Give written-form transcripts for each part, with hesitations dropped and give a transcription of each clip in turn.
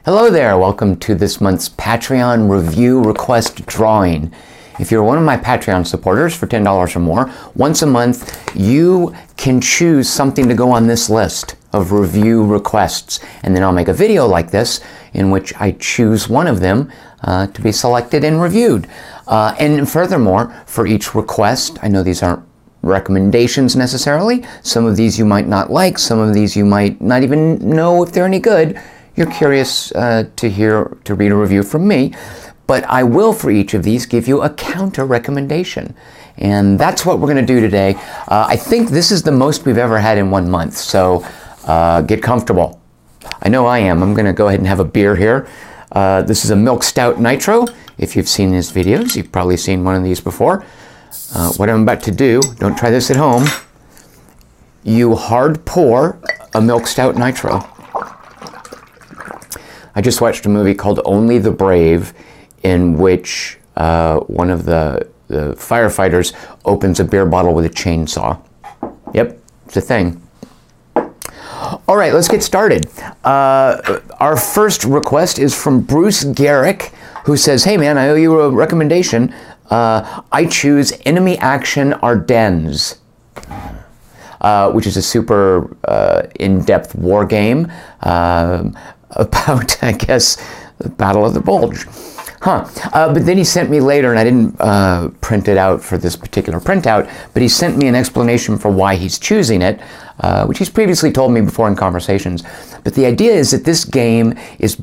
Hello there, welcome to this month's Patreon review request drawing. If you're one of my Patreon supporters for $10 or more, once a month you can choose something to go on this list of review requests, and then I'll make a video like this in which I choose one of them to be selected and reviewed. And furthermore, for each request, I know these aren't recommendations necessarily, some of these you might not like, some of these you might not even know if they're any good. You're curious to read a review from me, but I will for each of these give you a counter recommendation. And that's what we're going to do today. I think this is the most we've ever had in 1 month, so get comfortable. I know I am. I'm going to go ahead and have a beer here. This is a Milk Stout Nitro. If you've seen his videos, you've probably seen one of these before. What I'm about to do, don't try this at home, you hard pour a Milk Stout Nitro. I just watched a movie called Only the Brave, in which one of the firefighters opens a beer bottle with a chainsaw. Yep, it's a thing. All right, let's get started. Our first request is from Bruce Garrick, who says, "Hey man, I owe you a recommendation. I choose Enemy Action Ardennes." Which is a super in-depth war game about, I guess, the Battle of the Bulge. But then he sent me later, and I didn't print it out for this particular printout, but he sent me an explanation for why he's choosing it, which he's previously told me before in conversations. But the idea is that this game is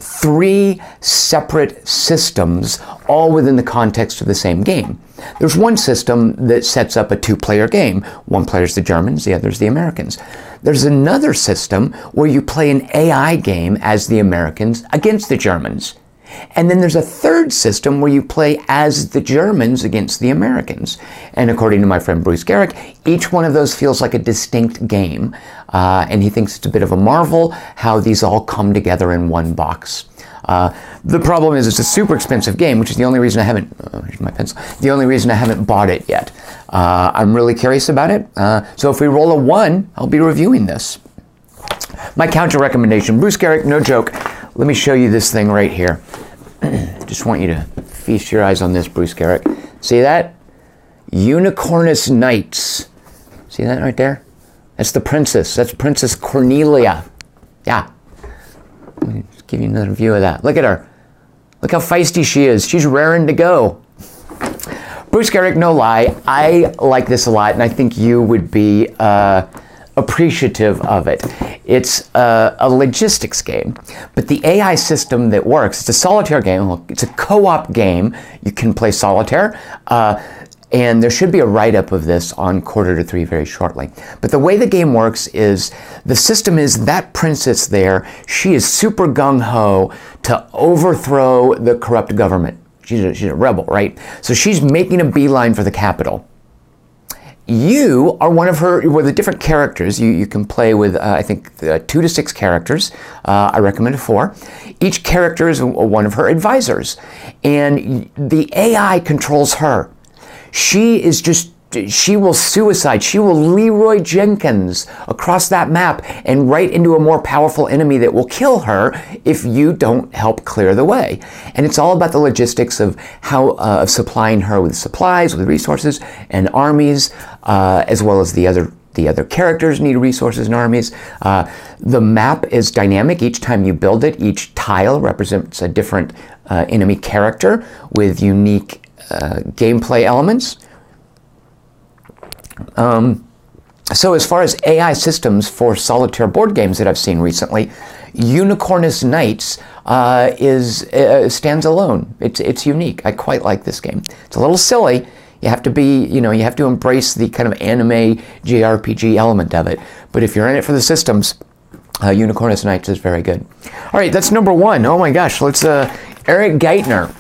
3 separate systems, all within the context of the same game. There's one system that sets up a 2-player game. One player's the Germans, the other's the Americans. There's another system where you play an AI game as the Americans against the Germans. And then there's a third system where you play as the Germans against the Americans. And according to my friend Bruce Garrick, each one of those feels like a distinct game. And he thinks it's a bit of a marvel how these all come together in one box. The problem is it's a super expensive game, which is the only reason I haven't, here's my pencil, the only reason I haven't bought it yet. I'm really curious about it. So if we roll a 1, I'll be reviewing this. My counter recommendation, Bruce Garrick, no joke. Let me show you this thing right here. Just want you to feast your eyes on this, Bruce Garrick. See that? Unicornus Knights. See that right there? That's the princess. That's Princess Cornelia. Yeah. Let me just give you another view of that. Look at her. Look how feisty she is. She's raring to go. Bruce Garrick, no lie. I like this a lot, and I think you would be appreciative of it. It's a logistics game, but the AI system that works, it's a solitaire game, it's a co-op game. You can play solitaire, and there should be a write-up of this on Quarter to 3 very shortly. But the way the game works is, the system is that princess there, she is super gung-ho to overthrow the corrupt government. She's a rebel, right? So she's making a beeline for the capital. You are one of her, with the different characters. You can play with, I think, 2 to 6 characters. I recommend 4. Each character is one of her advisors. And the AI controls her. She will suicide. She will Leroy Jenkins across that map and right into a more powerful enemy that will kill her if you don't help clear the way. And it's all about the logistics of how of supplying her with supplies, with resources and armies, as well as the other characters need resources and armies. The map is dynamic. Each time you build it, each tile represents a different enemy character with unique gameplay elements. So as far as AI systems for solitaire board games that I've seen recently, Unicornus Knights stands alone. It's unique. I quite like this game. It's a little silly. You have to be, you have to embrace the kind of anime JRPG element of it. But if you're in it for the systems, Unicornus Knights is very good. All right, that's number 1. Oh my gosh, let's Eric Geithner.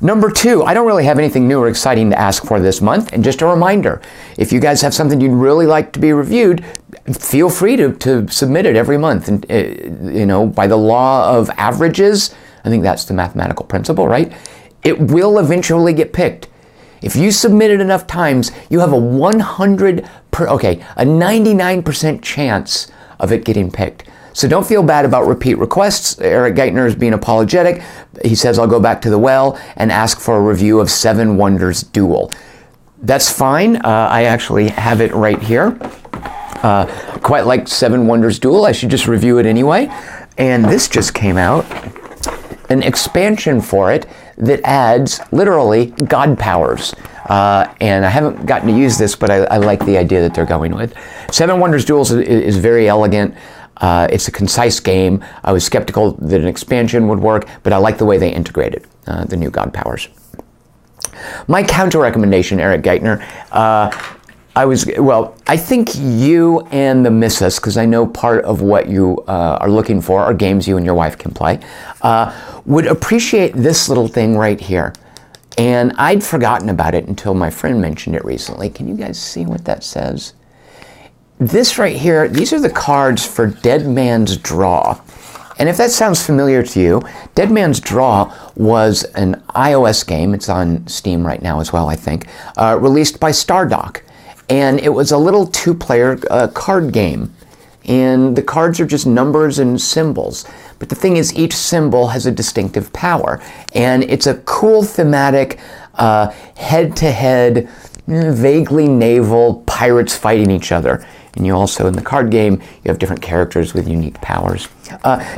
Number 2, I don't really have anything new or exciting to ask for this month. And just a reminder, if you guys have something you'd really like to be reviewed, feel free to submit it every month. And, by the law of averages, I think that's the mathematical principle, right? It will eventually get picked. If you submit it enough times, you have a 99% chance of it getting picked. So don't feel bad about repeat requests. Eric Geithner is being apologetic. He says, I'll go back to the well and ask for a review of Seven Wonders Duel. That's fine. I actually have it right here. Quite like Seven Wonders Duel. I should just review it anyway. And this just came out. An expansion for it that adds, literally, God powers. And I haven't gotten to use this, but I like the idea that they're going with. Seven Wonders Duels is very elegant. It's a concise game. I was skeptical that an expansion would work, but I like the way they integrated the new God powers. My counter recommendation, Eric Geithner, I think you and the missus, because I know part of what you are looking for are games you and your wife can play, would appreciate this little thing right here. And I'd forgotten about it until my friend mentioned it recently. Can you guys see what that says? This right here, these are the cards for Dead Man's Draw. And if that sounds familiar to you, Dead Man's Draw was an iOS game, it's on Steam right now as well, I think, released by Stardock. And it was a little two-player card game. And the cards are just numbers and symbols. But the thing is, each symbol has a distinctive power. And it's a cool thematic, head-to-head, vaguely naval pirates fighting each other. And you also, in the card game, you have different characters with unique powers.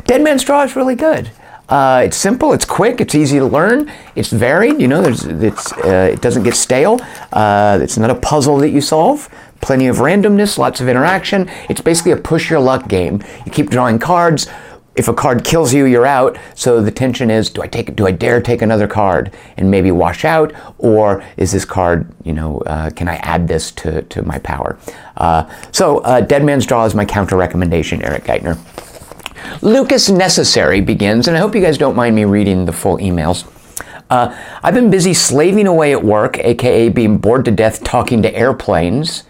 Dead Man's Draw is really good. It's simple, it's quick, it's easy to learn, it's varied, you know, it doesn't get stale, it's not a puzzle that you solve, plenty of randomness, lots of interaction. It's basically a push your luck game. You keep drawing cards. If a card kills you, you're out. So the tension is, do I dare take another card and maybe wash out? Or is this card, you know, can I add this to my power? So Dead Man's Draw is my counter recommendation, Eric Geithner. Lucas Necessary begins, and I hope you guys don't mind me reading the full emails. I've been busy slaving away at work, aka being bored to death talking to airplanes,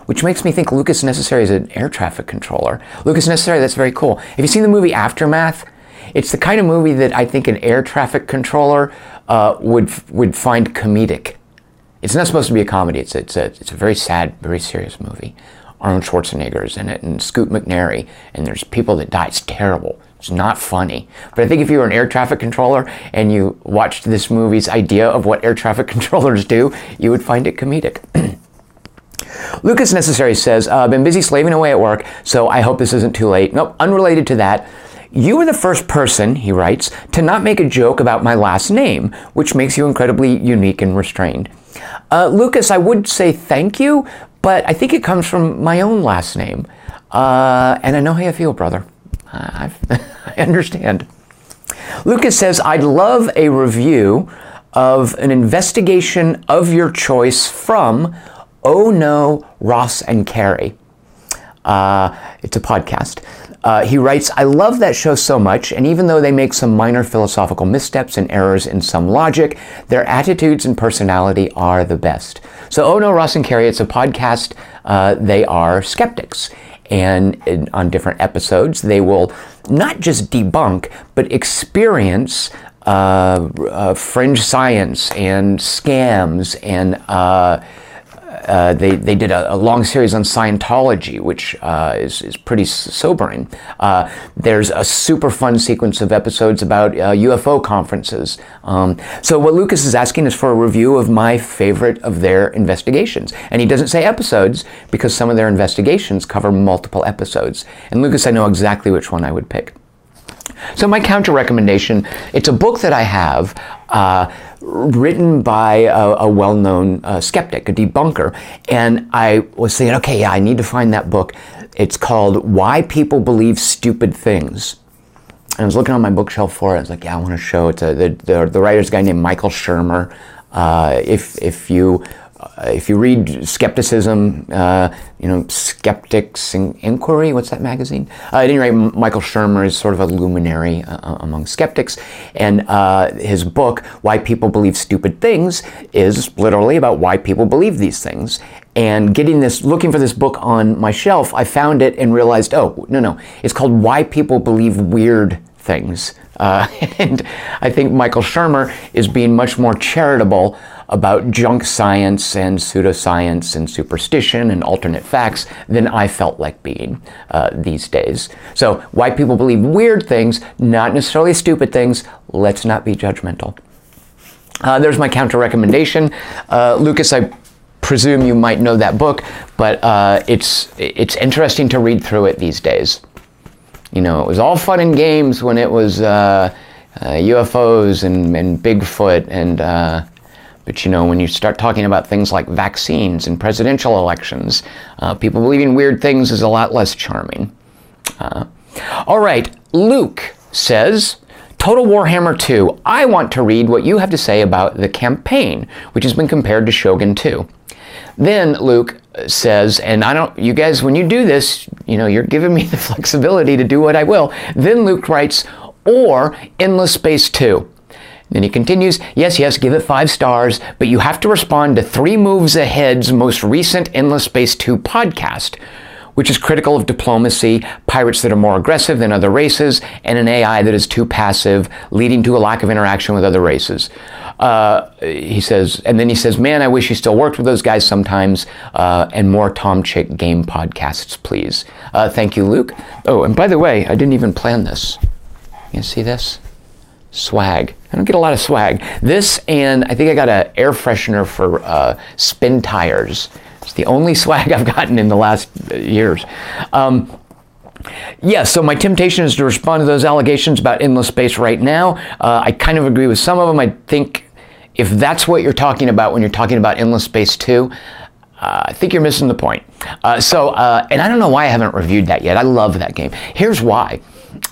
which makes me think Lucas Necessary is an air traffic controller. Lucas Necessary, that's very cool. Have you seen the movie Aftermath? It's the kind of movie that I think an air traffic controller would find comedic. It's not supposed to be a comedy. It's a very sad, very serious movie. Arnold Schwarzenegger's in it, and Scoot McNairy, and there's people that die. It's terrible. It's not funny. But I think if you were an air traffic controller and you watched this movie's idea of what air traffic controllers do, you would find it comedic. Lucas Necessary says, I've been busy slaving away at work, so I hope this isn't too late. Nope, unrelated to that. You were the first person, he writes, to not make a joke about my last name, which makes you incredibly unique and restrained. Lucas, I would say thank you, but I think it comes from my own last name. And I know how you feel, brother. I understand. Lucas says, I'd love a review of an investigation of your choice from Oh No, Ross and Carrie. It's a podcast. He writes, I love that show so much, and even though they make some minor philosophical missteps and errors in some logic, their attitudes and personality are the best. So Oh No, Ross and Carrie, it's a podcast. They are skeptics. And on different episodes, they will not just debunk, but experience fringe science and scams, and they did a long series on Scientology, which is pretty sobering. There's a super fun sequence of episodes about UFO conferences. So what Lucas is asking is for a review of my favorite of their investigations. And he doesn't say episodes because some of their investigations cover multiple episodes. And Lucas, I know exactly which one I would pick. So my counter recommendation, it's a book that I have written by a well-known skeptic, a debunker, and I was thinking, okay, yeah, I need to find that book. It's called Why People Believe Stupid Things. And I was looking on my bookshelf for it. I was like, yeah, I want to show it. The writer's a guy named Michael Shermer. If you read Skepticism, Skeptics Inquiry, what's that magazine? At any rate, Michael Shermer is sort of a luminary among skeptics, and his book, Why People Believe Stupid Things, is literally about why people believe these things. And looking for this book on my shelf, I found it and realized, oh, no, it's called Why People Believe Weird Things. And I think Michael Shermer is being much more charitable about junk science and pseudoscience and superstition and alternate facts than I felt like being these days. So why people believe weird things, not necessarily stupid things, let's not be judgmental. There's my counter recommendation. Lucas, I presume you might know that book, but it's interesting to read through it these days. You know, it was all fun and games when it was UFOs and Bigfoot, but you know, when you start talking about things like vaccines and presidential elections, people believing weird things is a lot less charming. All right, Luke says, Total Warhammer 2, I want to read what you have to say about the campaign, which has been compared to Shogun 2. Then Luke says, and you guys, when you do this, you know, you're giving me the flexibility to do what I will. Then Luke writes, or Endless Space 2. Then he continues, yes, give it 5 stars, but you have to respond to 3 Moves Ahead's most recent Endless Space 2 podcast, which is critical of diplomacy, pirates that are more aggressive than other races, and an AI that is too passive, leading to a lack of interaction with other races. He says, man, I wish you still worked with those guys sometimes, and more Tom Chick game podcasts, please. Thank you, Luke. Oh, and by the way, I didn't even plan this. You see this? Swag. I don't get a lot of swag. This, and I think I got an air freshener for spin tires. It's the only swag I've gotten in the last years. So my temptation is to respond to those allegations about Endless Space right now. I kind of agree with some of them. I think if that's what you're talking about when you're talking about Endless Space 2, I think you're missing the point. And I don't know why I haven't reviewed that yet. I love that game. Here's why.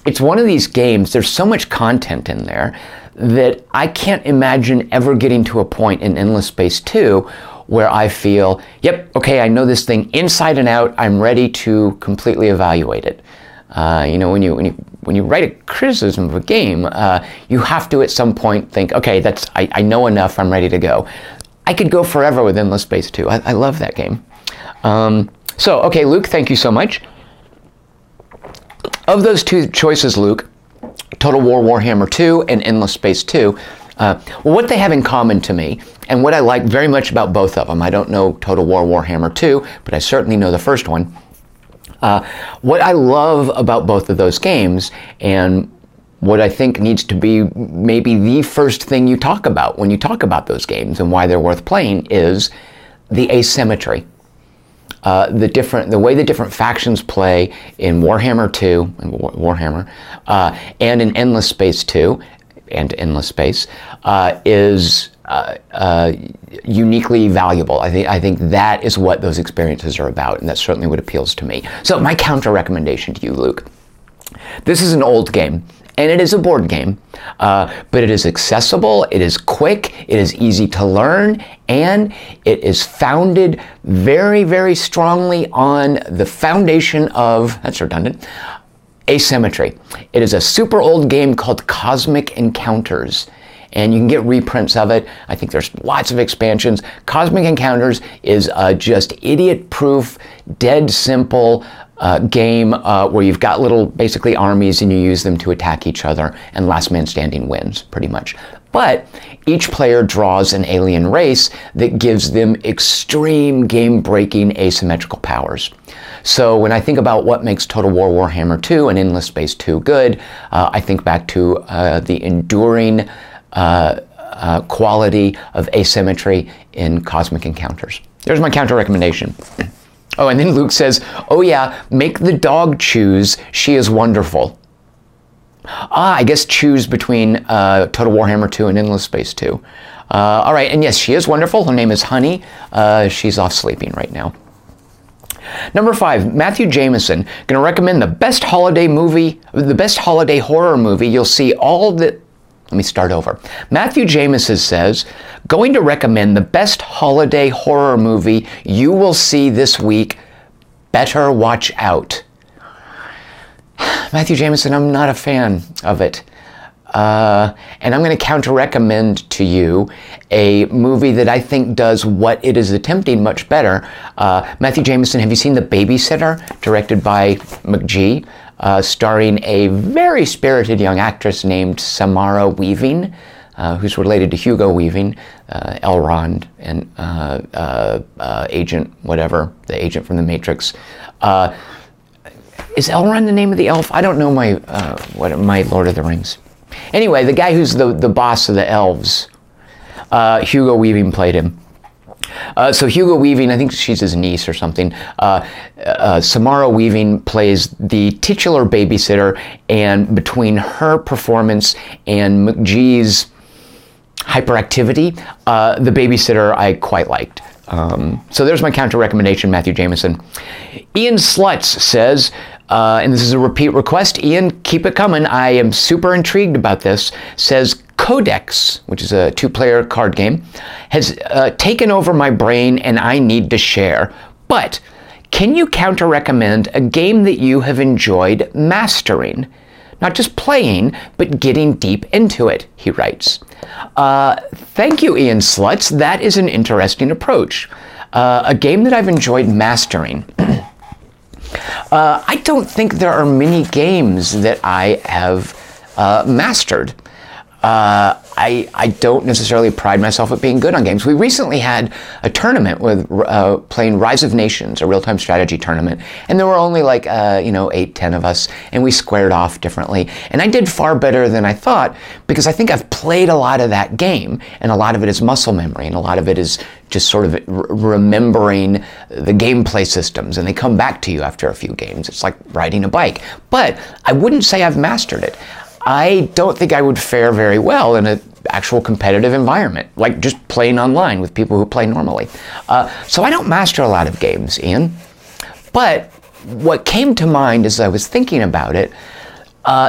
It's one of these games, there's so much content in there that I can't imagine ever getting to a point in Endless Space 2 where I feel, yep, okay, I know this thing inside and out, I'm ready to completely evaluate it. You know, when you write a criticism of a game, you have to at some point think, okay, I know enough, I'm ready to go. I could go forever with Endless Space 2. I love that game. Okay, Luke, thank you so much. Of those 2 choices, Luke, Total War Warhammer 2 and Endless Space 2, what they have in common to me, and what I like very much about both of them, I don't know Total War Warhammer 2, but I certainly know the first one. What I love about both of those games, and what I think needs to be maybe the first thing you talk about when you talk about those games and why they're worth playing, is the asymmetry. The way the different factions play in Warhammer 2 and in Endless Space 2 and Endless Space is uniquely valuable. I think that is what those experiences are about, and that's certainly what appeals to me. So my counter recommendation to you, Luke. This is an old game, and it is a board game, but it is accessible, it is quick, it is easy to learn, and it is founded very, very strongly on the foundation of, that's redundant, asymmetry. It is a super old game called Cosmic Encounters, and you can get reprints of it. I think there's lots of expansions. Cosmic Encounters is just idiot-proof, dead simple game where you've got little, basically, armies and you use them to attack each other, and last man standing wins, pretty much. But each player draws an alien race that gives them extreme game-breaking asymmetrical powers. So when I think about what makes Total War Warhammer 2 and Endless Space 2 good, I think back to the enduring quality of asymmetry in Cosmic Encounters. There's my counter recommendation. Oh, and then Luke says, oh yeah, make the dog choose, she is wonderful. I guess choose between Total Warhammer 2 and Endless Space 2. All right, and yes, she is wonderful. Her name is Honey. She's off sleeping right now. Number 5, Matthew Jameson. Going to recommend the best holiday horror movie you'll see all the... Let me start over. Matthew Jameson says, going to recommend the best holiday horror movie you will see this week, Better Watch Out. Matthew Jameson, I'm not a fan of it. And I'm going to counter-recommend to you a movie that I think does what it is attempting much better. Matthew Jameson, have you seen The Babysitter, directed by McG? starring a very spirited young actress named Samara Weaving, who's related to Hugo Weaving, Elrond, and agent, whatever, the agent from The Matrix. Is Elrond the name of the elf? I don't know my Lord of the Rings. Anyway, the guy who's the boss of the elves, Hugo Weaving played him. So Hugo Weaving, I think she's his niece or something. Samara Weaving plays the titular babysitter, and between her performance and McGee's hyperactivity, the babysitter I quite liked. So there's my counter recommendation, Matthew Jameson. Ian Slutz says, and this is a repeat request, Ian, keep it coming. I am super intrigued about this. Says, Codex, which is a 2-player card game, has taken over my brain and I need to share. But can you counter recommend a game that you have enjoyed mastering? Not just playing, but getting deep into it, he writes. Thank you, Ian Slutz. That is an interesting approach. A game that I've enjoyed mastering. I don't think there are many games that I have mastered. I don't necessarily pride myself at being good on games. We recently had a tournament with playing Rise of Nations, a real-time strategy tournament, and there were only like 8, 10 of us, and we squared off differently. And I did far better than I thought because I think I've played a lot of that game, and a lot of it is muscle memory, and a lot of it is just sort of remembering the gameplay systems, and they come back to you after a few games. It's like riding a bike. But I wouldn't say I've mastered it. I don't think I would fare very well in an actual competitive environment, like just playing online with people who play normally. So I don't master a lot of games, Ian. But what came to mind as I was thinking about it,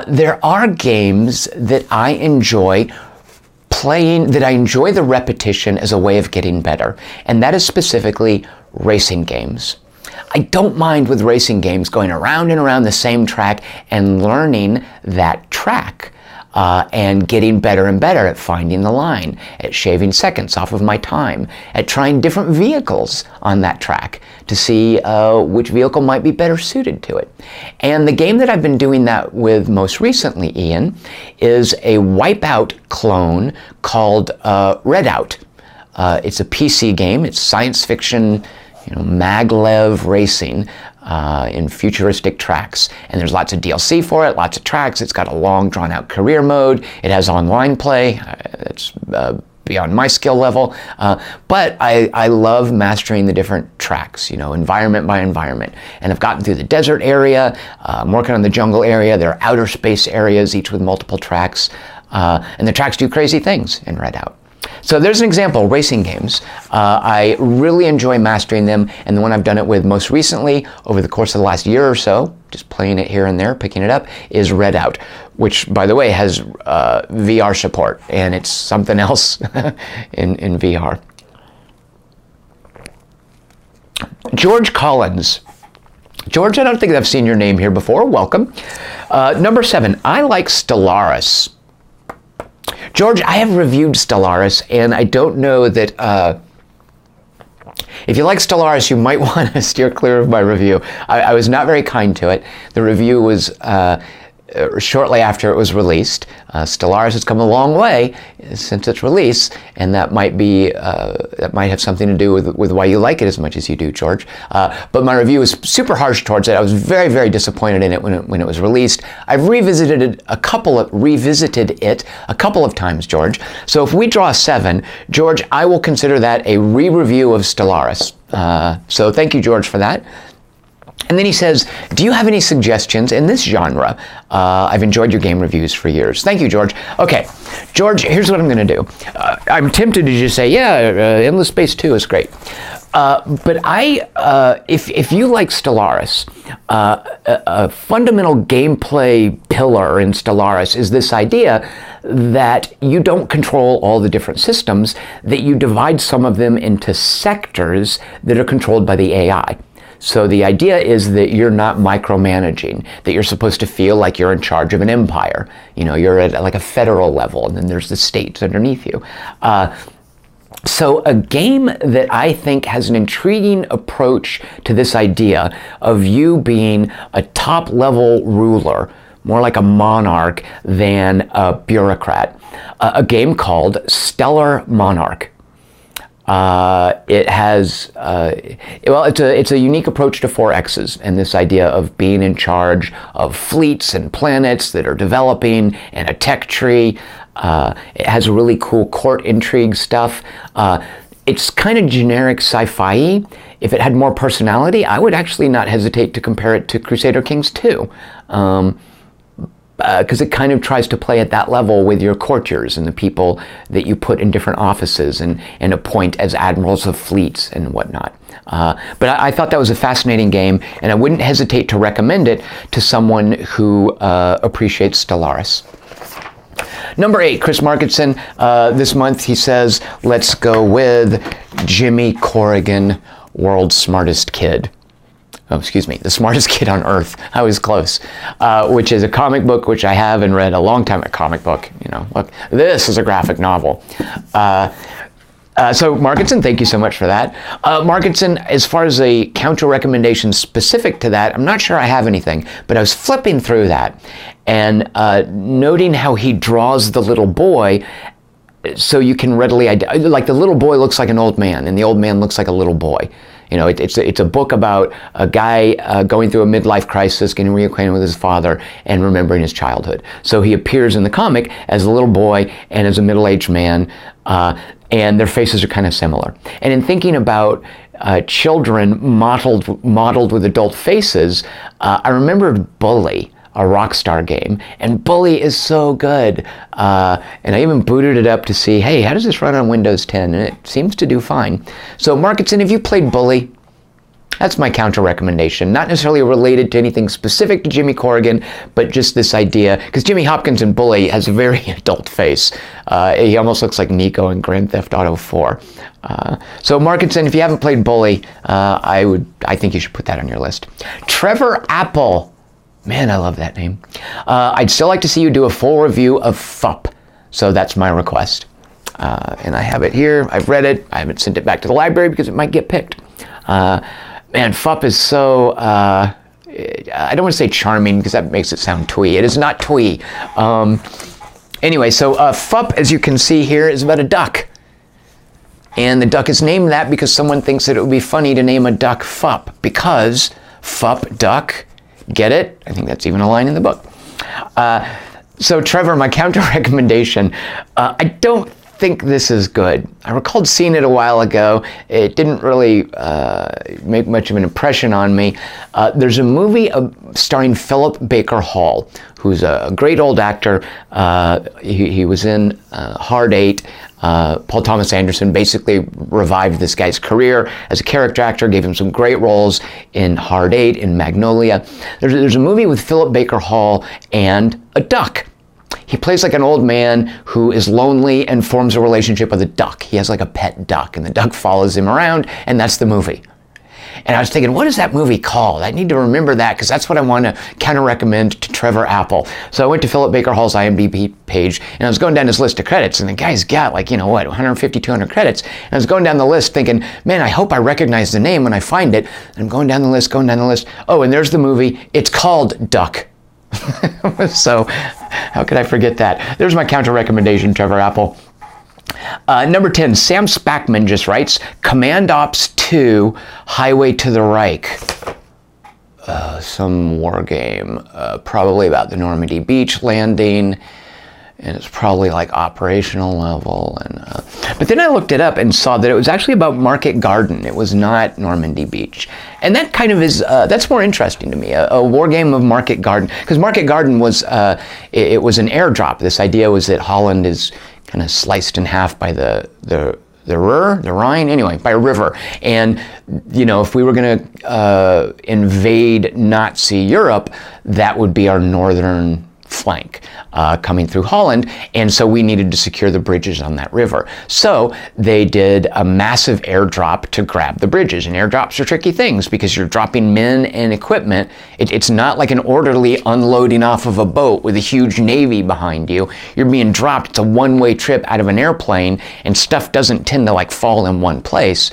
there are games that I enjoy playing, that I enjoy the repetition as a way of getting better. And that is specifically racing games. I don't mind with racing games going around and around the same track and learning that track and getting better and better at finding the line, at shaving seconds off of my time, at trying different vehicles on that track to see which vehicle might be better suited to it. And the game that I've been doing that with most recently, Ian, is a Wipeout clone called Redout. It's a PC game. It's science fiction, maglev racing in futuristic tracks. And there's lots of DLC for it, lots of tracks. It's got a long, drawn-out career mode. It has online play. It's beyond my skill level. But I love mastering the different tracks, environment by environment. And I've gotten through the desert area. I'm working on the jungle area. There are outer space areas, each with multiple tracks. And the tracks do crazy things in Redout. So there's an example, racing games. I really enjoy mastering them, and the one I've done it with most recently, over the course of the last year or so, just playing it here and there, picking it up, is Redout, which, by the way, has VR support, and it's something else in VR. George Collins. George, I don't think I've seen your name here before. Welcome. Number 7, I like Stellaris. George, I have reviewed Stellaris, and I don't know that if you like Stellaris, you might want to steer clear of my review. I was not very kind to it. The review was shortly after it was released. Stellaris has come a long way since its release, and that might have something to do with why you like it as much as you do, George. But my review was super harsh towards it. I was very, very disappointed in it when it was released. I've revisited it a couple of times, George. So if we draw a 7, George, I will consider that a re-review of Stellaris. So thank you, George, for that. And then he says, do you have any suggestions in this genre? I've enjoyed your game reviews for years. Thank you, George. Okay, George, here's what I'm going to do. I'm tempted to just say, Endless Space 2 is great. But if you like Stellaris, a fundamental gameplay pillar in Stellaris is this idea that you don't control all the different systems, that you divide some of them into sectors that are controlled by the AI. So the idea is that you're not micromanaging, that you're supposed to feel like you're in charge of an empire. You're at like a federal level, and then there's the states underneath you. So a game that I think has an intriguing approach to this idea of you being a top-level ruler, more like a monarch than a bureaucrat. A game called Stellar Monarch. It has, it's a unique approach to 4Xs and this idea of being in charge of fleets and planets that are developing and a tech tree. It has really cool court intrigue stuff. It's kind of generic sci-fi-y. If it had more personality, I would actually not hesitate to compare it to Crusader Kings 2. Because it kind of tries to play at that level with your courtiers and the people that you put in different offices and appoint as admirals of fleets and whatnot. But I thought that was a fascinating game, and I wouldn't hesitate to recommend it to someone who appreciates Stellaris. Number 8, Chris Markinson. This month he says, let's go with Jimmy Corrigan, World's Smartest Kid. Oh, excuse me, The Smartest Kid on Earth. I was close. Which is a comic book which I have and read a long time. A comic book, look, this is a graphic novel. So Markinson, thank you so much for that. Markinson, as far as a counter recommendation specific to that, I'm not sure I have anything, but I was flipping through that and noting how he draws the little boy, so you can readily like the little boy looks like an old man and the old man looks like a little boy. It's a book about a guy going through a midlife crisis, getting reacquainted with his father, and remembering his childhood. So he appears in the comic as a little boy and as a middle-aged man, and their faces are kind of similar. And in thinking about children modeled with adult faces, I remembered Bully, a Rockstar game, and Bully is so good. And I even booted it up to see, hey, how does this run on Windows 10? And it seems to do fine. So Markinson, have you played Bully? That's my counter recommendation. Not necessarily related to anything specific to Jimmy Corrigan, but just this idea, because Jimmy Hopkins in Bully has a very adult face. He almost looks like Nico in Grand Theft Auto 4. So Markinson, if you haven't played Bully, I think you should put that on your list. Trevor Apple. Man, I love that name. I'd still like to see you do a full review of FUP. So that's my request. And I have it here. I've read it. I haven't sent it back to the library because it might get picked. Man, FUP is so, I don't want to say charming because that makes it sound twee. It is not twee. Anyway, so FUP, as you can see here, is about a duck. And the duck is named that because someone thinks that it would be funny to name a duck FUP, because FUP, duck, get it? I think that's even a line in the book. So Trevor, my counter recommendation, I don't think this is good. I recalled seeing it a while ago. It didn't really make much of an impression on me. There's a movie starring Philip Baker Hall, who's a great old actor. He was in Hard 8. Paul Thomas Anderson basically revived this guy's career as a character actor, gave him some great roles in Hard 8, in Magnolia. There's a movie with Philip Baker Hall and a duck. He plays like an old man who is lonely and forms a relationship with a duck. He has like a pet duck, and the duck follows him around, and that's the movie. And I was thinking, what is that movie called? I need to remember that because that's what I want to kind of recommend to Trevor Apple. So I went to Philip Baker Hall's IMDb page, and I was going down his list of credits, and the guy's got 150, 200 credits. And I was going down the list thinking, man, I hope I recognize the name when I find it. And I'm going down the list. Oh, and there's the movie. It's called Duck. So how could I forget that? There's my counter recommendation, Trevor Apple. Number 10, Sam Spackman just writes, Command Ops 2, Highway to the Reich. Some war game, probably about the Normandy beach landing, and it's probably like operational level. But then I looked it up and saw that it was actually about Market Garden. It was not Normandy Beach. And that kind of is, that's more interesting to me, a war game of Market Garden. Because Market Garden was, it was an airdrop. This idea was that Holland is kind of sliced in half by the Rhine, anyway, by a river. And, if we were going to invade Nazi Europe, that would be our northern flank coming through Holland, and so we needed to secure the bridges on that river. So they did a massive airdrop to grab the bridges, and airdrops are tricky things because you're dropping men and equipment. It's not like an orderly unloading off of a boat with a huge navy behind you. You're being dropped. It's a one-way trip out of an airplane, and stuff doesn't tend to like fall in one place.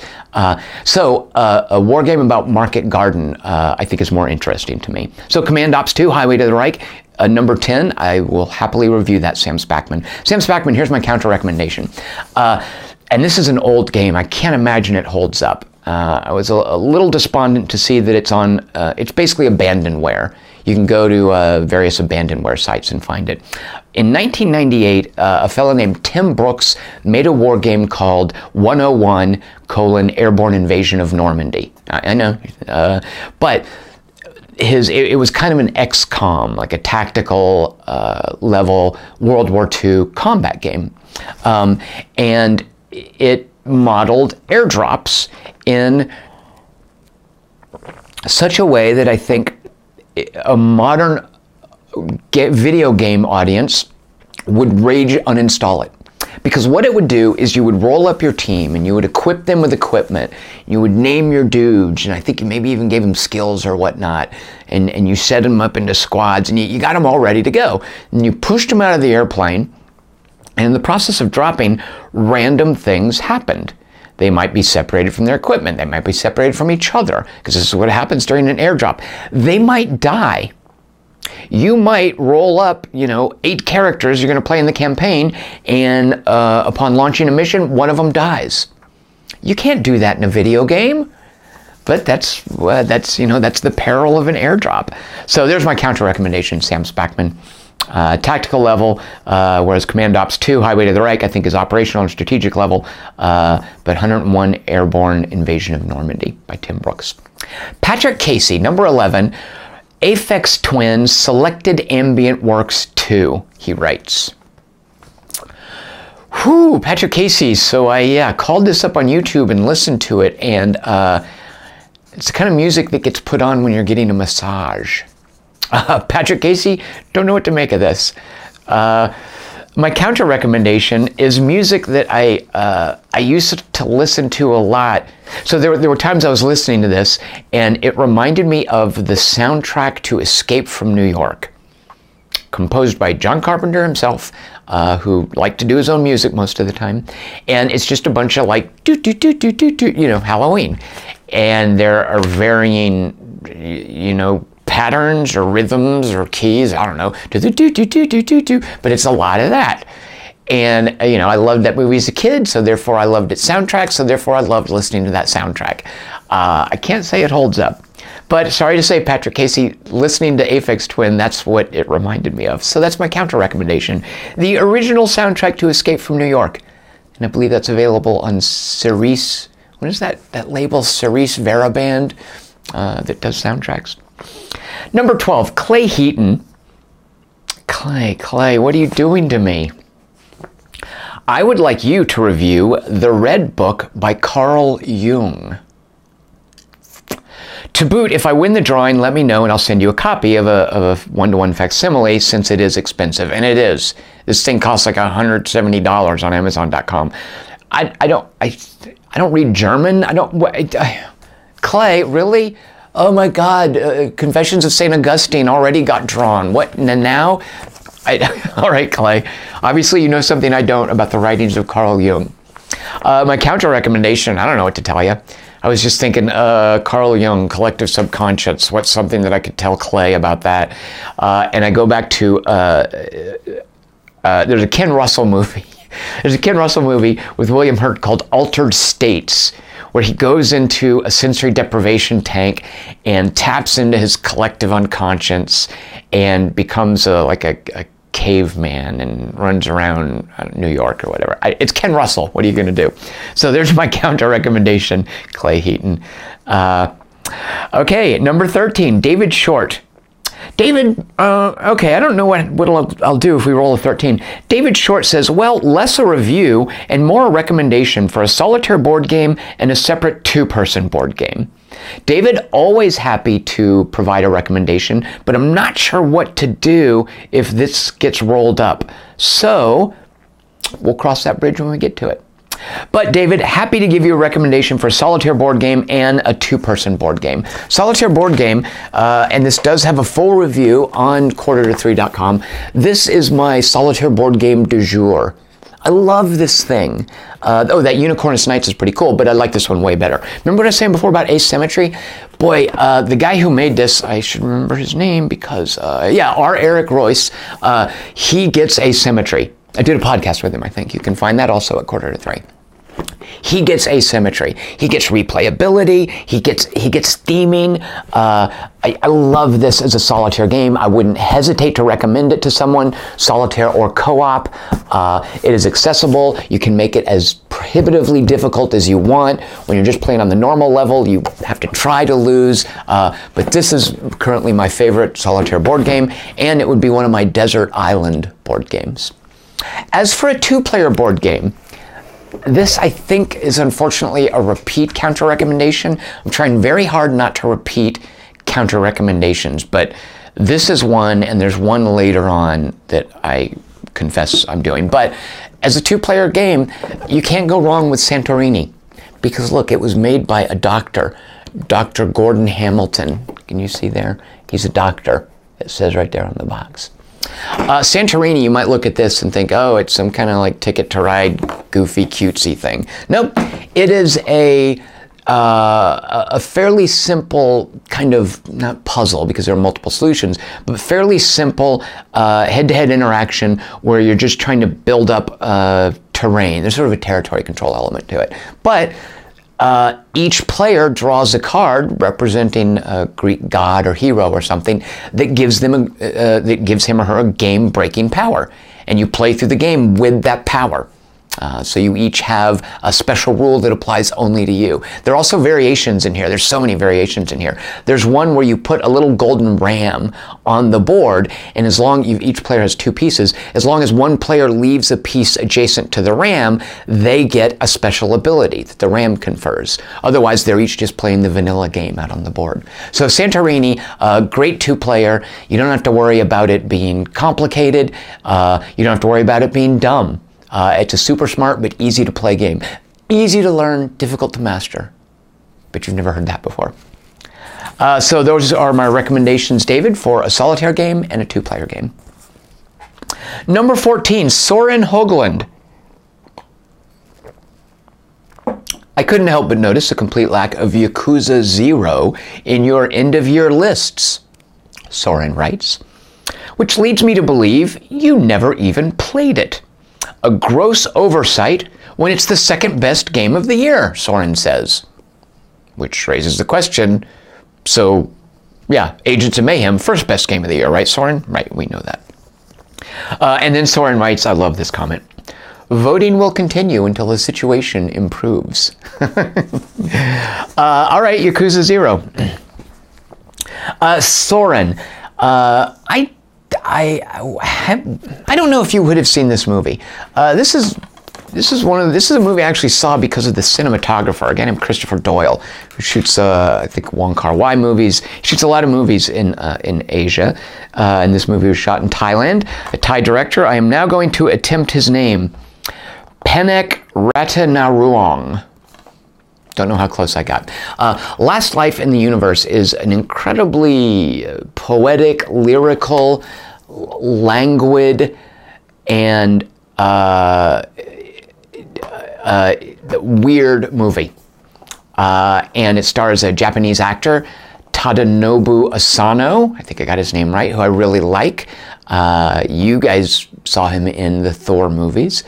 So a war game about Market Garden, I think, is more interesting to me. So Command Ops 2, Highway to the Reich, number 10, I will happily review that, Sam Spackman. Sam Spackman, here's my counter recommendation. And this is an old game. I can't imagine it holds up. I was a little despondent to see that it's on, it's basically abandonware. You can go to various abandonware sites and find it. In 1998, a fellow named Tim Brooks made a war game called 101: Airborne Invasion of Normandy. I know, but it was kind of an XCOM, like a tactical level World War II combat game. And it modeled airdrops in such a way that I think a modern video game audience would rage uninstall it. Because what it would do is you would roll up your team and you would equip them with equipment. You would name your dudes, and I think you maybe even gave them skills or whatnot. And you set them up into squads, and you got them all ready to go. And you pushed them out of the airplane, and in the process of dropping, random things happened. They might be separated from their equipment. They might be separated from each other, because this is what happens during an airdrop. They might die. You might roll up, 8 characters you're going to play in the campaign, and upon launching a mission, one of them dies. You can't do that in a video game, but that's the peril of an airdrop. So there's my counter recommendation, Sam Spackman. Tactical level, whereas Command Ops 2, Highway to the Reich, I think is operational and strategic level, but 101 Airborne Invasion of Normandy by Tim Brooks. Patrick Casey, number 11, Aphex Twin Selected Ambient Works 2, he writes. Whew, Patrick Casey. So I called this up on YouTube and listened to it, and it's the kind of music that gets put on when you're getting a massage. Patrick Casey, don't know what to make of this. My counter recommendation is music that I used to listen to a lot. So there were times I was listening to this, and it reminded me of the soundtrack to Escape from New York, composed by John Carpenter himself, who liked to do his own music most of the time. And it's just a bunch of like Halloween, and there are varying patterns or rhythms or keys, I don't know, but it's a lot of that. And, I loved that movie as a kid, so therefore I loved its soundtrack, so therefore I loved listening to that soundtrack. I can't say it holds up, but sorry to say, Patrick Casey, listening to Aphex Twin, that's what it reminded me of. So that's my counter recommendation. The original soundtrack to Escape from New York, and I believe that's available on Cerise. What is that label? Cerise Vera Band that does soundtracks. Number 12, Clay Heaton. Clay, what are you doing to me? I would like you to review The Red Book by Carl Jung. To boot, if I win the drawing, let me know and I'll send you a copy of a one-to-one facsimile, since it is expensive, and it is. This thing costs like $170 on Amazon.com. I don't read German. Clay, really? Oh my God, Confessions of St. Augustine already got drawn. What, now? All right, Clay. Obviously you know something I don't about the writings of Carl Jung. My counter recommendation, I don't know what to tell you. I was just thinking, Carl Jung, Collective Subconscious, what's something that I could tell Clay about that? And I go back to, there's a Ken Russell movie. There's a Ken Russell movie with William Hurt called Altered States, where he goes into a sensory deprivation tank and taps into his collective unconscious and becomes like a caveman and runs around New York or whatever. It's Ken Russell. What are you going to do? So there's my counter recommendation, Clay Heaton. Okay, number 13, David Short. David, okay, I don't know what I'll do if we roll a 13. David Short says, well, less a review and more a recommendation for a solitaire board game and a separate 2-person board game. David, always happy to provide a recommendation, but I'm not sure what to do if this gets rolled up. So we'll cross that bridge when we get to it. But David, happy to give you a recommendation for a solitaire board game and a two-person board game. Solitaire board game, and this does have a full review on quarter-to-3.com. This is my solitaire board game du jour. I love this thing. That Unicornus Knights is pretty cool, but I like this one way better. Remember what I was saying before about asymmetry? Boy, the guy who made this, I should remember his name because, R. Eric Royce, he gets asymmetry. I did a podcast with him, I think. You can find that also at quarter-to-3. He gets asymmetry. He gets replayability. He gets theming. I love this as a solitaire game. I wouldn't hesitate to recommend it to someone, solitaire or co-op. It is accessible. You can make it as prohibitively difficult as you want. When you're just playing on the normal level, you have to try to lose. But this is currently my favorite solitaire board game, and it would be one of my desert island board games. As for a two-player board game, this, I think, is unfortunately a repeat counter recommendation. I'm trying very hard not to repeat counter recommendations, but this is one, and there's one later on that I confess I'm doing. But as a two-player game, you can't go wrong with Santorini, because look, it was made by a doctor, Dr. Gordon Hamilton. Can you see there? He's a doctor. It says right there on the box. Santorini, you might look at this and think, oh, it's some kind of like Ticket to Ride, goofy, cutesy thing. Nope, it is a fairly simple kind of, not puzzle because there are multiple solutions, but fairly simple head-to-head interaction where you're just trying to build up terrain. There's sort of a territory control element to it. But each player draws a card representing a Greek god or hero or something that gives them that gives him or her a game-breaking power, and you play through the game with that power. So you each have a special rule that applies only to you. There are also variations in here. There's so many variations in here. There's one where you put a little golden ram on the board, and as long each player has two pieces, as long as one player leaves a piece adjacent to the ram, they get a special ability that the ram confers. Otherwise, they're each just playing the vanilla game out on the board. So Santorini, great two-player. You don't have to worry about it being complicated. You don't have to worry about it being dumb. It's a super smart but easy to play game. Easy to learn, difficult to master. But you've never heard that before. So those are my recommendations, David, for a solitaire game and a two-player game. Number 14, Soren Hoagland. I couldn't help but notice a complete lack of Yakuza 0 in your end-of-year lists, Soren writes, which leads me to believe you never even played it. A gross oversight when it's the second best game of the year, Soren says. Which raises the question, so yeah, Agents of Mayhem, first best game of the year, right, Soren? Right, we know that. And then Soren writes, I love this comment, voting will continue until the situation improves. All right, Yakuza 0. Soren, I don't know if you would have seen this movie. This is a movie I actually saw because of the cinematographer, a guy named Christopher Doyle, who shoots I think Wong Kar-wai movies. He shoots a lot of movies in Asia, and this movie was shot in Thailand. A Thai director. I am now going to attempt his name, Penek Ratanaruong. Don't know how close I got. Last Life in the Universe is an incredibly poetic, lyrical, languid, and weird movie. And it stars a Japanese actor, Tadanobu Asano. I think I got his name right, who I really like. You guys saw him in the Thor movies.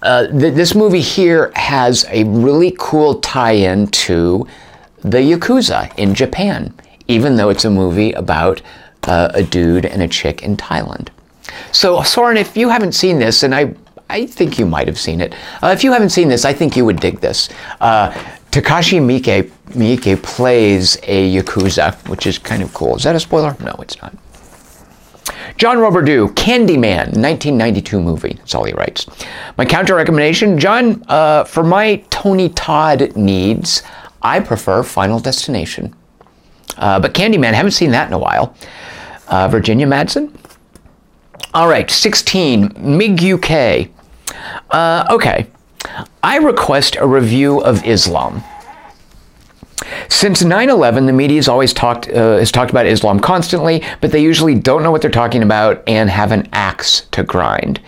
This movie here has a really cool tie-in to the Yakuza in Japan, even though it's a movie about a dude and a chick in Thailand. So, Soren, if you haven't seen this, and I think you might have seen it, if you haven't seen this, I think you would dig this. Takashi Miike plays a Yakuza, which is kind of cool. Is that a spoiler? No, it's not. John Roberdeau, Candyman, 1992 movie. That's all he writes. My counter recommendation, John, for my Tony Todd needs, I prefer Final Destination. But Candyman, haven't seen that in a while. Virginia Madsen? All right, 16, MIG UK. Okay, I request a review of Islam. Since 9/11, the media has always talked about Islam constantly, but they usually don't know what they're talking about and have an axe to grind.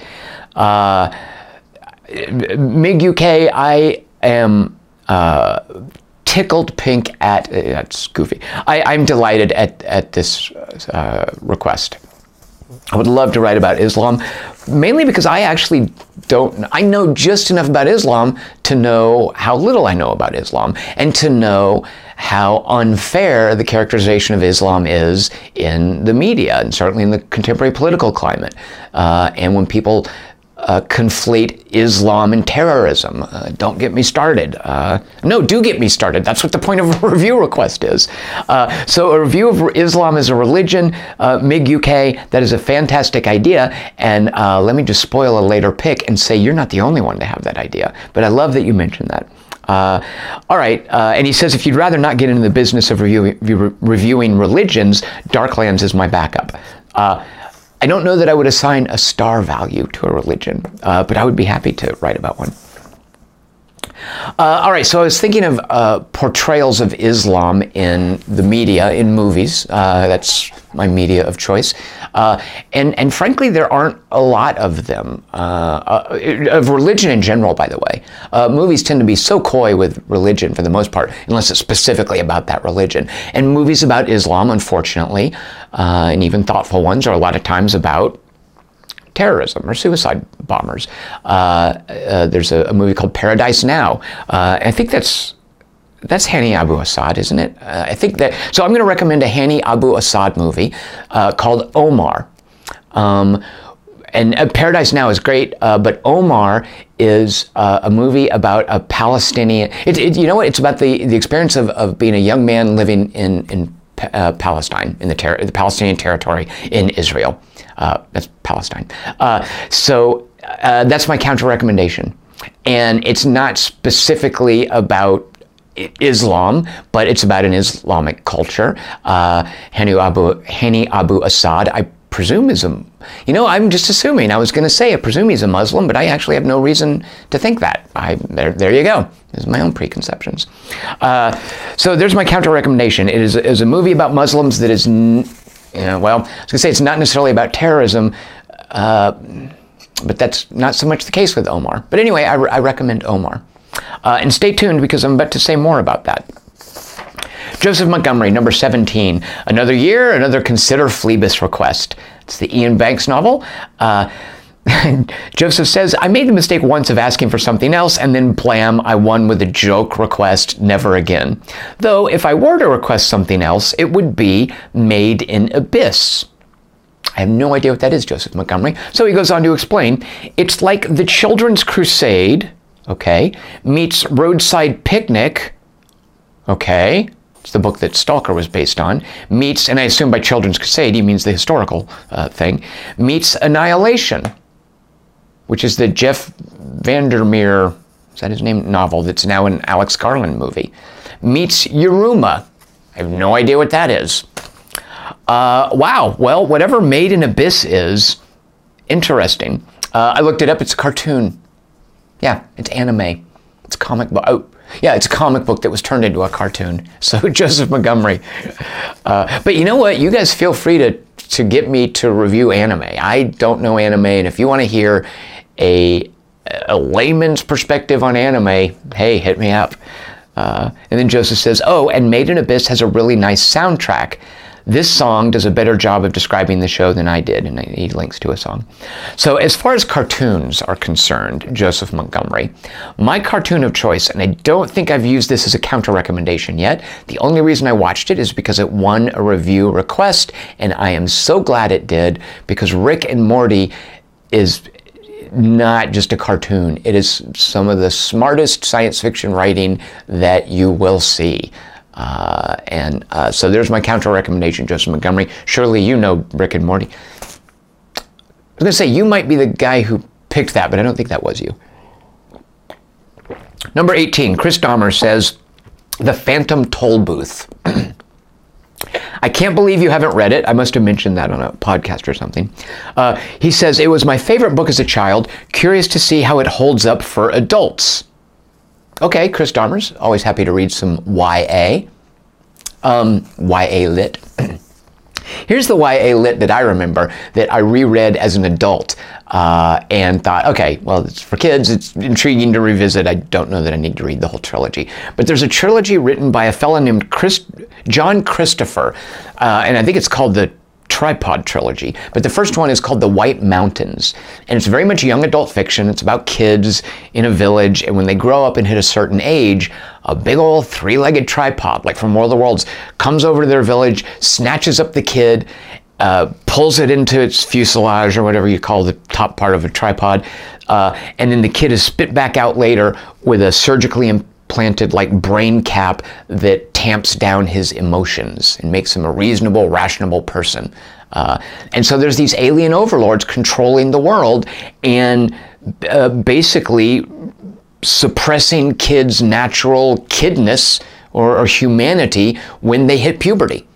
MIG UK, I am tickled pink at, that's goofy. I'm delighted at this request. I would love to write about Islam, mainly because I actually I know just enough about Islam to know how little I know about Islam, and to know how unfair the characterization of Islam is in the media, and certainly in the contemporary political climate. And when people conflate Islam and terrorism. Don't get me started. No, do get me started. That's what the point of a review request is. So a review of Islam as a religion, MIG UK, that is a fantastic idea. And let me just spoil a later pick and say you're not the only one to have that idea. But I love that you mentioned that. All right, and he says, if you'd rather not get into the business of reviewing religions, Darklands is my backup. I don't know that I would assign a star value to a religion, but I would be happy to write about one. All right, so I was thinking of portrayals of Islam in the media, in movies. That's my media of choice. And frankly, there aren't a lot of them, of religion in general, by the way. Movies tend to be so coy with religion for the most part, unless it's specifically about that religion. And movies about Islam, unfortunately, and even thoughtful ones, are a lot of times about terrorism or suicide bombers. There's a movie called Paradise Now. I think that's Hani Abu Assad, isn't it? I think that. So I'm going to recommend a Hani Abu Assad movie called Omar. And Paradise Now is great, but Omar is a movie about a Palestinian. You know what? It's about the experience of being a young man living in Palestine, in the Palestinian territory in Israel. That's Palestine. So that's my counter recommendation. And it's not specifically about Islam, but it's about an Islamic culture. Hani Abu Assad, I presume is I'm just assuming. I was going to say, I presume he's a Muslim, but I actually have no reason to think that. There you go. There's my own preconceptions. So there's my counter recommendation. It is a movie about Muslims that is, well, I was going to say it's not necessarily about terrorism, but that's not so much the case with Omar. But anyway, I recommend Omar. And stay tuned because I'm about to say more about that. Joseph Montgomery, number 17. Another year, another Consider Phlebas request. It's the Ian Banks novel. Joseph says, I made the mistake once of asking for something else, and then blam, I won with a joke request, never again. Though, if I were to request something else, it would be Made in Abyss. I have no idea what that is, Joseph Montgomery. So he goes on to explain, it's like The Children's Crusade, okay, meets Roadside Picnic, okay, it's the book that Stalker was based on, meets, and I assume by Children's Crusade he means the historical thing, meets Annihilation, which is the Jeff Vandermeer, is that his name, novel that's now an Alex Garland movie, meets Yuruma. I have no idea what that is. Wow, well, whatever Made in Abyss is, interesting. I looked it up, it's a cartoon. Yeah, it's anime. It's a comic book. Oh, yeah, it's a comic book that was turned into a cartoon. So Joseph Montgomery. But you know what? You guys feel free to get me to review anime. I don't know anime, and if you want to hear a layman's perspective on anime, hey, hit me up. And then Joseph says, oh, and Made in Abyss has a really nice soundtrack. This song does a better job of describing the show than I did, and he links to a song. So as far as cartoons are concerned, Joseph Montgomery, my cartoon of choice, and I don't think I've used this as a counter recommendation yet, the only reason I watched it is because it won a review request, and I am so glad it did, because Rick and Morty is not just a cartoon. It is some of the smartest science fiction writing that you will see. So there's my counter recommendation, Joseph Montgomery. Surely you know Rick and Morty. I was going to say, you might be the guy who picked that, but I don't think that was you. Number 18, Chris Dahmer says, The Phantom Toll Booth. I can't believe you haven't read it. I must have mentioned that on a podcast or something. He says, it was my favorite book as a child. Curious to see how it holds up for adults. Okay, Chris Dahmer's always happy to read some YA. YA lit. Here's the YA lit that I remember that I reread as an adult and thought, okay, well, it's for kids. It's intriguing to revisit. I don't know that I need to read the whole trilogy. But there's a trilogy written by a fellow named John Christopher, and I think it's called the Tripod Trilogy. But the first one is called The White Mountains, and it's very much young adult fiction. It's about kids in a village, and when they grow up and hit a certain age, a big old three-legged tripod, like from World of Worlds, comes over to their village, snatches up the kid, pulls it into its fuselage, or whatever you call the top part of a tripod, and then the kid is spit back out later with a surgically implanted like brain cap that tamps down his emotions and makes him a reasonable, rational person. And so there's these alien overlords controlling the world and basically suppressing kids' natural kidness or humanity when they hit puberty.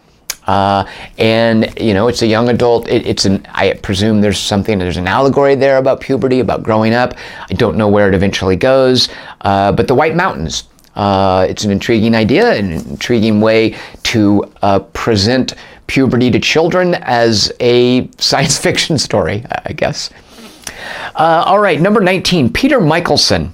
And you know, it's a young adult. I presume there's an allegory there about puberty, about growing up. I don't know where it eventually goes. But the White Mountains, it's an intriguing idea, an intriguing way to present puberty to children as a science fiction story, I guess. All right, number 19, Peter Michelson.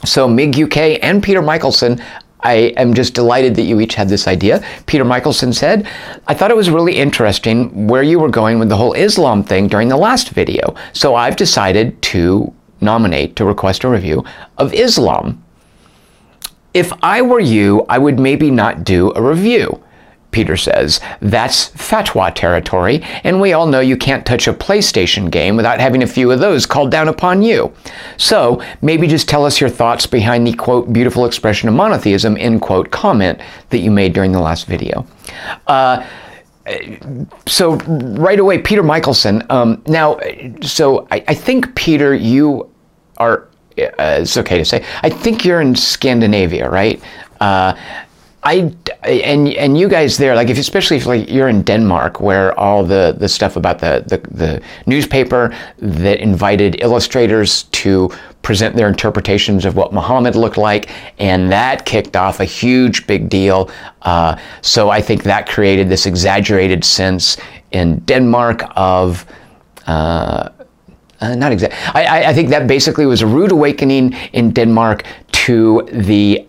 So MiG UK and Peter Michelson, I am just delighted that you each had this idea. Peter Michelson said, I thought it was really interesting where you were going with the whole Islam thing during the last video. So I've decided to request a review of Islam. If I were you, I would maybe not do a review. Peter says, that's fatwa territory, and we all know you can't touch a PlayStation game without having a few of those called down upon you. So maybe just tell us your thoughts behind the, quote, beautiful expression of monotheism, end quote, comment that you made during the last video. So right away, Peter Michelson. I think, Peter, you are, it's okay to say, I think you're in Scandinavia, right? And you guys there, like especially if like you're in Denmark, where all the stuff about the newspaper that invited illustrators to present their interpretations of what Muhammad looked like, and that kicked off a huge big deal. So I think that created this exaggerated sense in Denmark of not exact. I think that basically was a rude awakening in Denmark to the.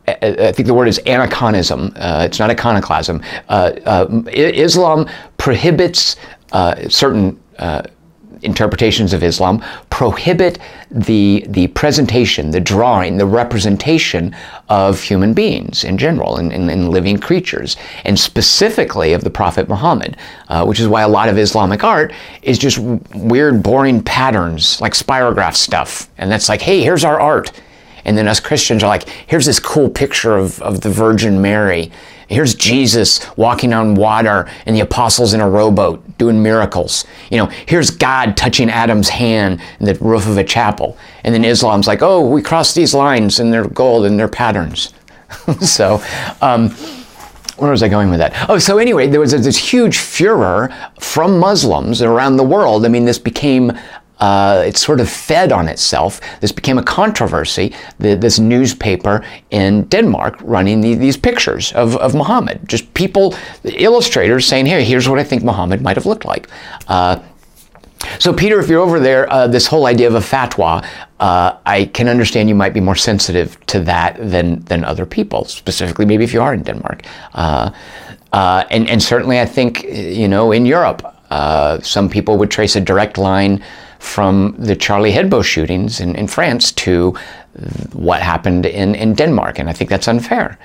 I think the word is anaconism. It's not iconoclasm. Islam prohibits certain interpretations of Islam prohibit the presentation, the drawing, the representation of human beings in general and living creatures, and specifically of the Prophet Muhammad, which is why a lot of Islamic art is just weird, boring patterns like spirograph stuff. And that's like, hey, here's our art. And then us Christians are like, here's this cool picture of the Virgin Mary. Here's Jesus walking on water and the apostles in a rowboat doing miracles. You know, here's God touching Adam's hand in the roof of a chapel. And then Islam's like, oh, we crossed these lines and they're gold and they're patterns. So, where was I going with that? Oh, so anyway, there was this huge furor from Muslims around the world. I mean, this became... it sort of fed on itself. This became a controversy, this newspaper in Denmark running these pictures of Muhammad. Just people, illustrators saying, hey, here's what I think Muhammad might have looked like. So Peter, if you're over there, this whole idea of a fatwa, I can understand you might be more sensitive to that than other people, specifically maybe if you are in Denmark. And certainly I think, you know, in Europe, some people would trace a direct line from the Charlie Hebdo shootings in France to what happened in Denmark, and I think that's unfair.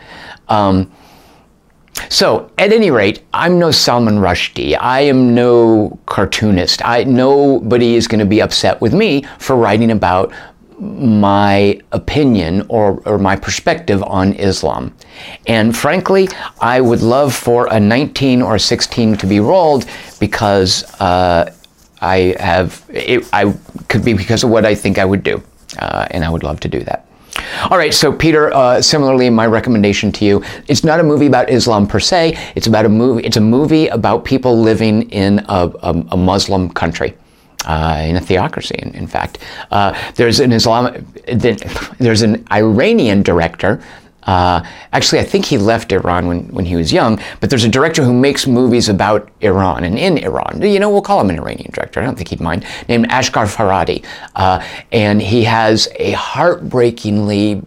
So, at any rate, I'm no Salman Rushdie. I am no cartoonist. Nobody is going to be upset with me for writing about my opinion or my perspective on Islam. And frankly, I would love for a 19 or a 16 to be rolled because I could be because of what I think I would do. And I would love to do that. All right, so Peter, similarly, my recommendation to you, it's not a movie about Islam per se. It's about a movie. It's a movie about people living in a Muslim country. In a theocracy, in fact. There's an Iranian director. Actually, I think he left Iran when he was young, but there's a director who makes movies about Iran and in Iran. You know, we'll call him an Iranian director. I don't think he'd mind. Named Asghar Farhadi. And he has a heartbreakingly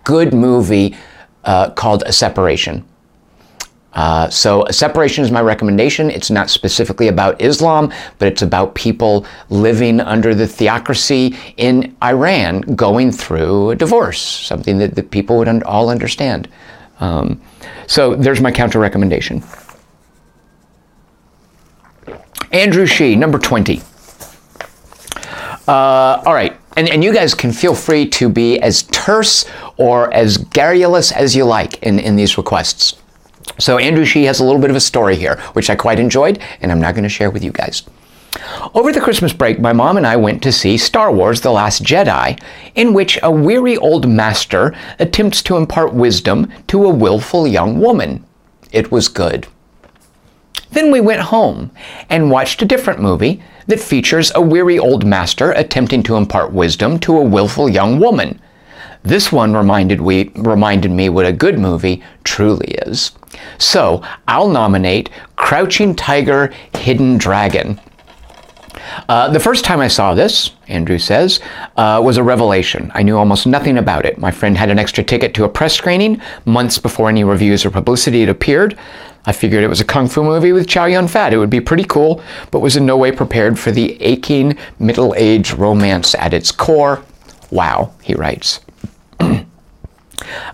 good movie called A Separation. So A Separation is my recommendation. It's not specifically about Islam, but it's about people living under the theocracy in Iran going through a divorce, something that the people would all understand. So there's my counter recommendation. Andrew Shee, number 20. All right. And you guys can feel free to be as terse or as garrulous as you like in these requests. So Andrew Shee has a little bit of a story here, which I quite enjoyed, and I'm not going to share with you guys. Over the Christmas break, my mom and I went to see Star Wars: The Last Jedi, in which a weary old master attempts to impart wisdom to a willful young woman. It was good. Then we went home and watched a different movie that features a weary old master attempting to impart wisdom to a willful young woman. This one reminded me what a good movie truly is. So I'll nominate Crouching Tiger, Hidden Dragon. The first time I saw this, Andrew says, was a revelation. I knew almost nothing about it. My friend had an extra ticket to a press screening months before any reviews or publicity had appeared. I figured it was a kung fu movie with Chow Yun-fat. It would be pretty cool, but was in no way prepared for the aching middle-aged romance at its core. Wow, he writes.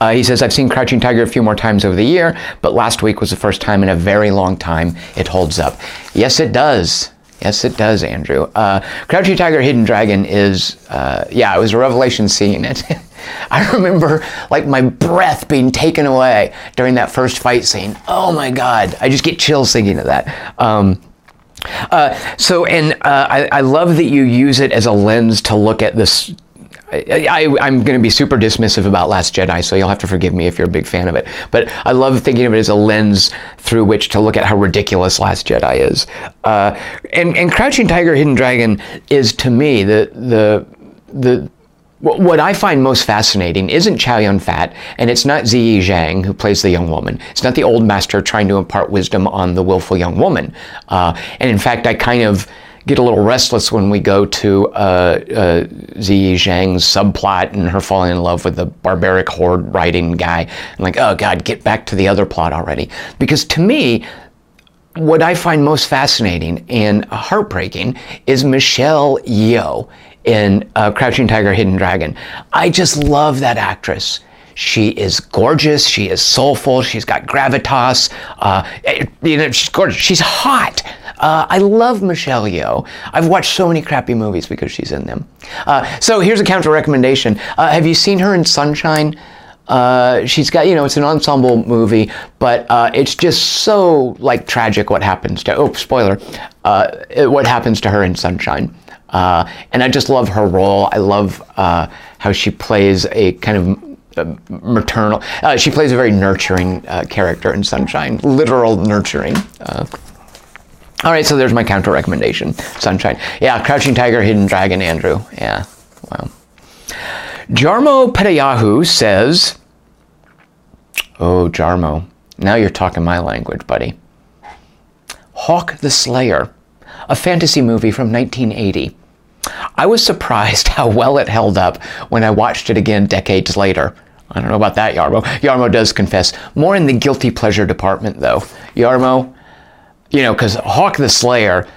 He says, I've seen Crouching Tiger a few more times over the year, but last week was the first time in a very long time it holds up. Yes, it does. Yes, it does, Andrew. Crouching Tiger, Hidden Dragon is, it was a revelation seeing it. I remember, like, my breath being taken away during that first fight scene. Oh, my God. I just get chills thinking of that. I love that you use it as a lens to look at this. I'm going to be super dismissive about Last Jedi, so you'll have to forgive me if you're a big fan of it. But I love thinking of it as a lens through which to look at how ridiculous Last Jedi is. And Crouching Tiger, Hidden Dragon is, to me, what I find most fascinating isn't Chow Yun-fat, and it's not Ziyi Zhang, who plays the young woman. It's not the old master trying to impart wisdom on the willful young woman. And in fact, I kind of get a little restless when we go to Ziyi Zhang's subplot and her falling in love with the barbaric horde riding guy. I'm like, oh God, get back to the other plot already. Because to me, what I find most fascinating and heartbreaking is Michelle Yeoh in Crouching Tiger, Hidden Dragon. I just love that actress. She is gorgeous. She is soulful. She's got gravitas. She's gorgeous. She's hot. I love Michelle Yeoh. I've watched so many crappy movies because she's in them. So here's a counter recommendation. Have you seen her in Sunshine? She's got, it's an ensemble movie, but it's just so, like, tragic what happens to, spoiler, what happens to her in Sunshine. And I just love her role. I love how she plays a kind of maternal, she plays a very nurturing character in Sunshine, literal nurturing. All right, so there's my counter recommendation, Sunshine. Yeah, Crouching Tiger, Hidden Dragon, Andrew. Yeah, wow. Jarmo Petayahu says, oh, Jarmo, now you're talking my language, buddy. Hawk the Slayer, a fantasy movie from 1980. I was surprised how well it held up when I watched it again decades later. I don't know about that, Yarmo. Yarmo does confess. More in the guilty pleasure department, though. Yarmo, because Hawk the Slayer,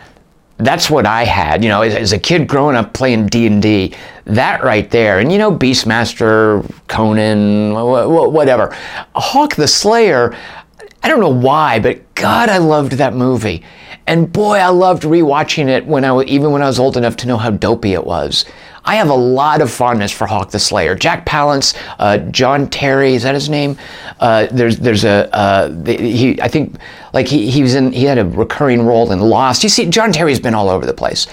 that's what I had, as a kid growing up playing D&D. That right there, and Beastmaster, Conan, whatever. Hawk the Slayer, I don't know why, but God, I loved that movie. And boy, I loved rewatching it even when I was old enough to know how dopey it was. I have a lot of fondness for Hawk the Slayer. Jack Palance, John Terry, is that his name? I think, like, he had a recurring role in Lost. You see, John Terry's been all over the place.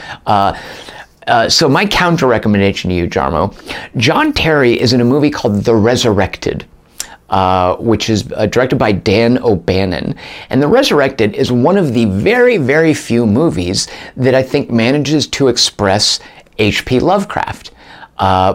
So my counter recommendation to you, Jarmo, John Terry is in a movie called The Resurrected, which is directed by Dan O'Bannon. And The Resurrected is one of the very, very few movies that I think manages to express H.P. Lovecraft.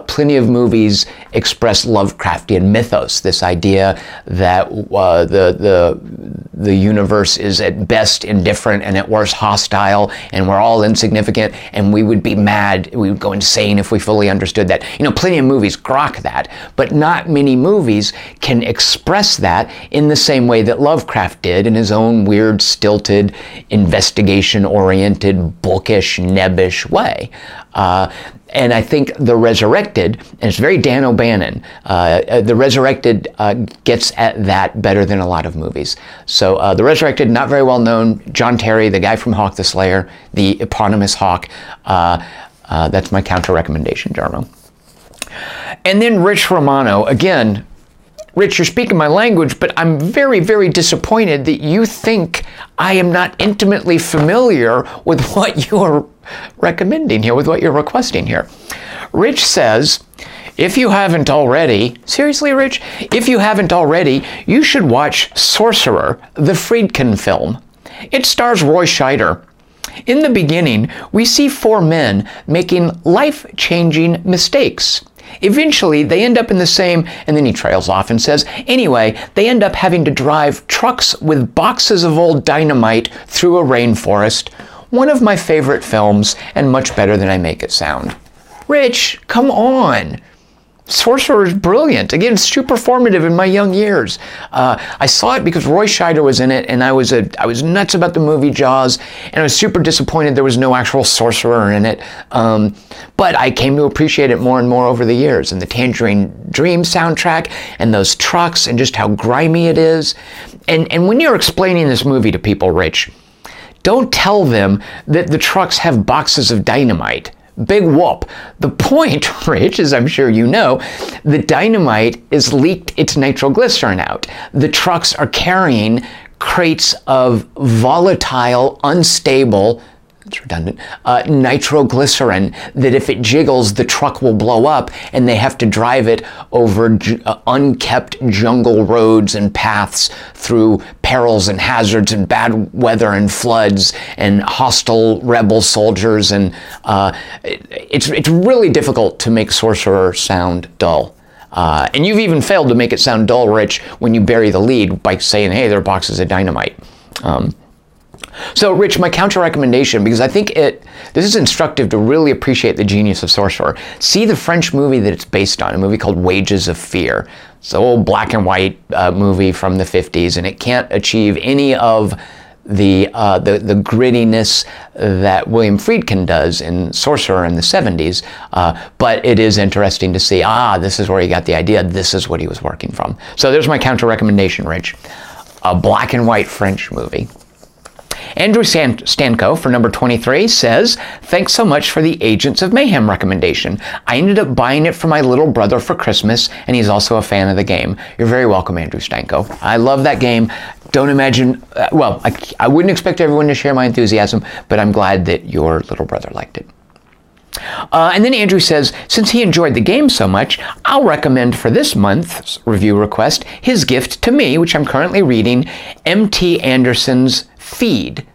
Plenty of movies express Lovecraftian mythos, this idea that the universe is at best indifferent and at worst hostile, and we're all insignificant, and we would be mad, we would go insane if we fully understood that. You know, plenty of movies grok that, but not many movies can express that in the same way that Lovecraft did in his own weird, stilted, investigation-oriented, bookish, nebbish way. And I think The Resurrected, and it's very Dan O'Bannon, The Resurrected gets at that better than a lot of movies. So The Resurrected, not very well known. John Terry, the guy from Hawk the Slayer, the eponymous Hawk. That's my counter recommendation, Jarmo. And then Rich Romano, again, Rich, you're speaking my language, but I'm very, very disappointed that you think I am not intimately familiar with what you're recommending here, with what you're requesting here. Rich says, if you haven't already, seriously, Rich, if you haven't already, you should watch Sorcerer, the Friedkin film. It stars Roy Scheider. In the beginning, we see four men making life-changing mistakes. Eventually, they end up in the same, and then he trails off and says, anyway, they end up having to drive trucks with boxes of old dynamite through a rainforest. One of my favorite films, and much better than I make it sound. Rich, come on. Sorcerer is brilliant. Again, super formative in my young years. I saw it because Roy Scheider was in it, and I was nuts about the movie Jaws, and I was super disappointed there was no actual sorcerer in it. But I came to appreciate it more and more over the years, and the Tangerine Dream soundtrack, and those trucks, and just how grimy it is. And when you're explaining this movie to people, Rich, don't tell them that the trucks have boxes of dynamite. Big whoop. The point, Rich, as I'm sure you know, the dynamite is leaked its nitroglycerin out. The trucks are carrying crates of volatile, unstable, it's redundant, nitroglycerin that if it jiggles, the truck will blow up, and they have to drive it over unkept jungle roads and paths through perils and hazards and bad weather and floods and hostile rebel soldiers, and it's really difficult to make Sorcerer sound dull. And you've even failed to make it sound dull, Rich, when you bury the lead by saying, hey, there are boxes of dynamite. So, Rich, my counter recommendation, because I think this is instructive to really appreciate the genius of Sorcerer. See the French movie that it's based on, a movie called Wages of Fear. It's an old black and white movie from the 50s, and it can't achieve any of the grittiness that William Friedkin does in Sorcerer in the 70s, but it is interesting to see, this is where he got the idea, this is what he was working from. So there's my counter recommendation, Rich. A black and white French movie. Andrew Stanko, for number 23, says, thanks so much for the Agents of Mayhem recommendation. I ended up buying it for my little brother for Christmas, and he's also a fan of the game. You're very welcome, Andrew Stanko. I love that game. Don't imagine, I wouldn't expect everyone to share my enthusiasm, but I'm glad that your little brother liked it. And then Andrew says, since he enjoyed the game so much, I'll recommend for this month's review request his gift to me, which I'm currently reading, M.T. Anderson's Feed.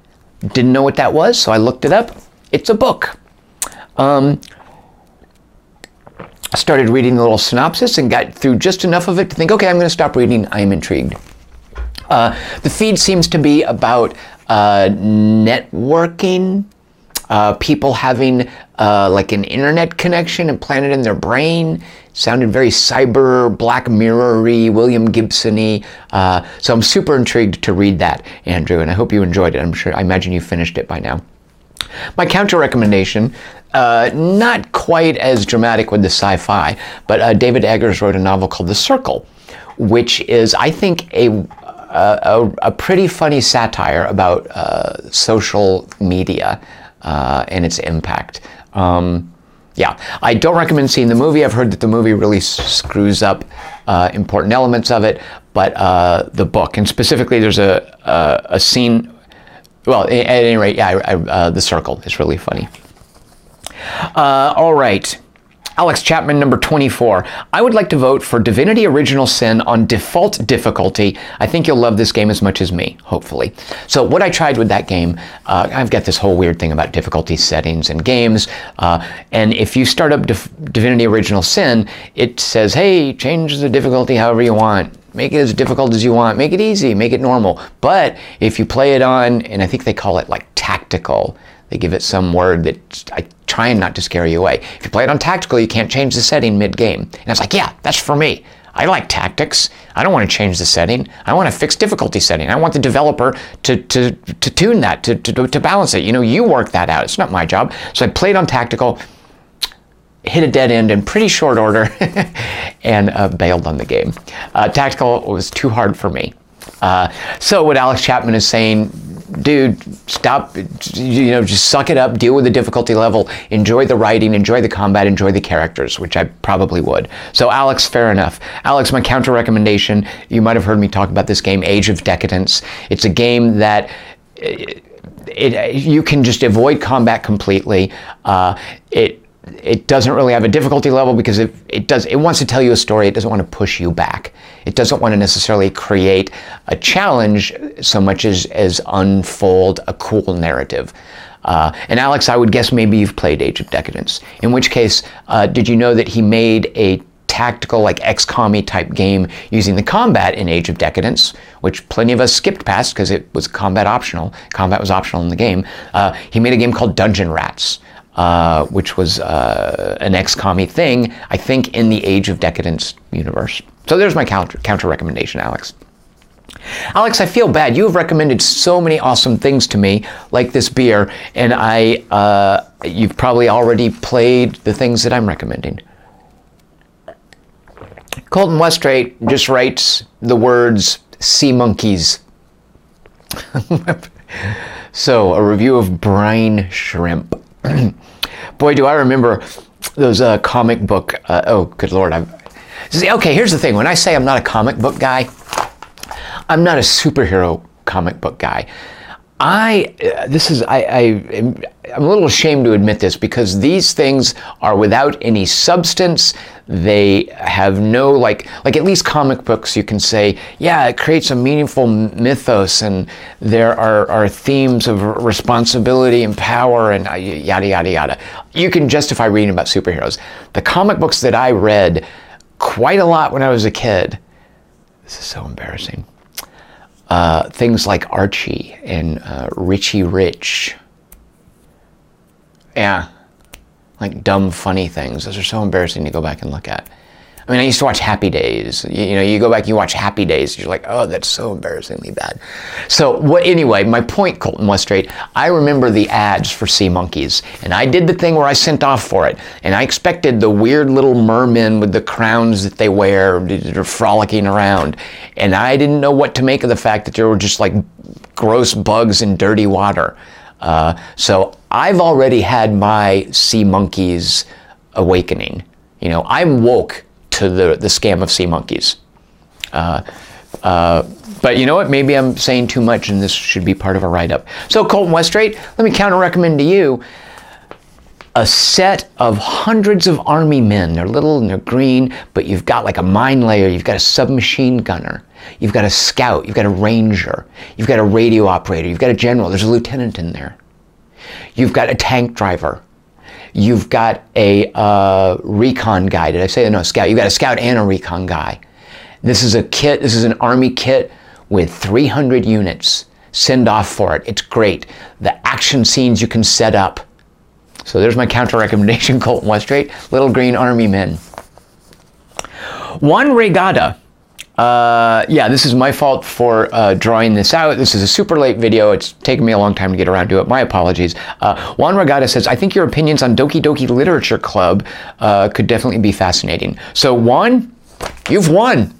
Didn't know what that was, so I looked it up. It's a book. I started reading the little synopsis and got through just enough of it to think, okay, I'm going to stop reading. I am intrigued. The Feed seems to be about networking, people having like an internet connection implanted in their brain. Sounded very cyber, Black Mirror-y, William Gibson-y. So I'm super intrigued to read that, Andrew, and I hope you enjoyed it. I imagine you finished it by now. My counter recommendation, not quite as dramatic with the sci-fi, but David Eggers wrote a novel called The Circle, which is, I think, a pretty funny satire about social media and its impact. Yeah, I don't recommend seeing the movie. I've heard that the movie really screws up important elements of it, but the book, and specifically there's a scene, well, at any rate, yeah, The Circle is really funny. All right. Alex Chapman, number 24. I would like to vote for Divinity Original Sin on default difficulty. I think you'll love this game as much as me, hopefully. So what I tried with that game, I've got this whole weird thing about difficulty settings in games. And if you start up Divinity Original Sin, it says, hey, change the difficulty however you want. Make it as difficult as you want. Make it easy. Make it normal. But if you play it on, and I think they call it like tactical, they give it some word that I trying not to scare you away. If you play it on tactical, you can't change the setting mid-game. And I was like, yeah, that's for me. I like tactics. I don't want to change the setting. I want to fix difficulty setting. I want the developer to tune that, to balance it. You know, you work that out. It's not my job. So I played on tactical, hit a dead end in pretty short order, and bailed on the game. Tactical was too hard for me. So what Alex Chapman is saying, dude, stop, just suck it up, deal with the difficulty level, enjoy the writing, enjoy the combat, enjoy the characters, which I probably would. So Alex, fair enough. Alex, my counter recommendation, you might have heard me talk about this game, Age of Decadence. It's a game that you can just avoid combat completely. It doesn't really have a difficulty level because it wants to tell you a story. It doesn't want to push you back. It doesn't want to necessarily create a challenge so much as unfold a cool narrative. And Alex, I would guess maybe you've played Age of Decadence. In which case, did you know that he made a tactical, like XCOM-y type game using the combat in Age of Decadence, which plenty of us skipped past because it was combat optional. Combat was optional in the game. He made a game called Dungeon Rats, which was an XCOM-y thing, I think, in the Age of Decadence universe. So there's my counter recommendation, Alex. Alex, I feel bad. You have recommended so many awesome things to me, like this beer, and you've probably already played the things that I'm recommending. Colton Westrate just writes the words sea monkeys. So, a review of brine shrimp. Boy, do I remember those comic book, oh, good Lord. Okay, here's the thing. When I say I'm not a comic book guy, I'm not a superhero comic book guy. I'm a little ashamed to admit this because these things are without any substance. They have no, like at least comic books, you can say, yeah, it creates a meaningful mythos and there are themes of responsibility and power and yada, yada, yada. You can justify reading about superheroes. The comic books that I read quite a lot when I was a kid, this is so embarrassing. Things like Archie and Richie Rich. Yeah, like dumb, funny things. Those are so embarrassing to go back and look at. I mean, I used to watch Happy Days. You go back, you watch Happy Days, you're like, oh, that's so embarrassingly bad. So anyway, my point, Colton Westrate, I remember the ads for Sea Monkeys, and I did the thing where I sent off for it, and I expected the weird little mermen with the crowns that they wear, that are frolicking around, and I didn't know what to make of the fact that there were just like gross bugs in dirty water. So I've already had my Sea Monkeys awakening. I'm woke to the scam of Sea Monkeys. But you know what? Maybe I'm saying too much and this should be part of a write-up. So Colton Westrate, let me counter-recommend to you a set of hundreds of army men. They're little and they're green, but you've got like a mine layer, you've got a submachine gunner, you've got a scout, you've got a ranger, you've got a radio operator, you've got a general, there's a lieutenant in there. You've got a tank driver. You've got a recon guy. Did I say no, scout? You've got a scout and a recon guy. This is a kit. This is an army kit with 300 units. Send off for it. It's great. The action scenes you can set up. So there's my counter recommendation, Colton Westrate. Little Green Army Men. Juan Regatta. Yeah, this is my fault for drawing this out. This is a super late video. It's taken me a long time to get around to it. My apologies. Juan Regatta says, I think your opinions on Doki Doki Literature Club could definitely be fascinating. So Juan, you've won.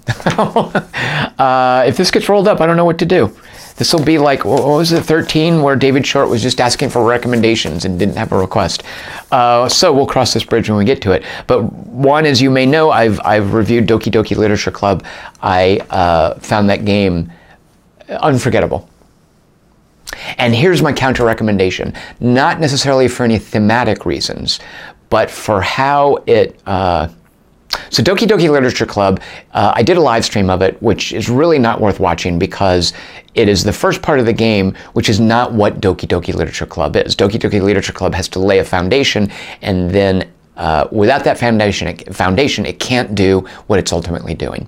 If this gets rolled up, I don't know what to do. This will be like, what was it, 13, where David Short was just asking for recommendations and didn't have a request. So we'll cross this bridge when we get to it. But one, as you may know, I've reviewed Doki Doki Literature Club. I found that game unforgettable. And here's my counter recommendation. Not necessarily for any thematic reasons, but for how it... So Doki Doki Literature Club, I did a live stream of it, which is really not worth watching because it is the first part of the game, which is not what Doki Doki Literature Club is. Doki Doki Literature Club has to lay a foundation, and then without that foundation, it can't do what it's ultimately doing.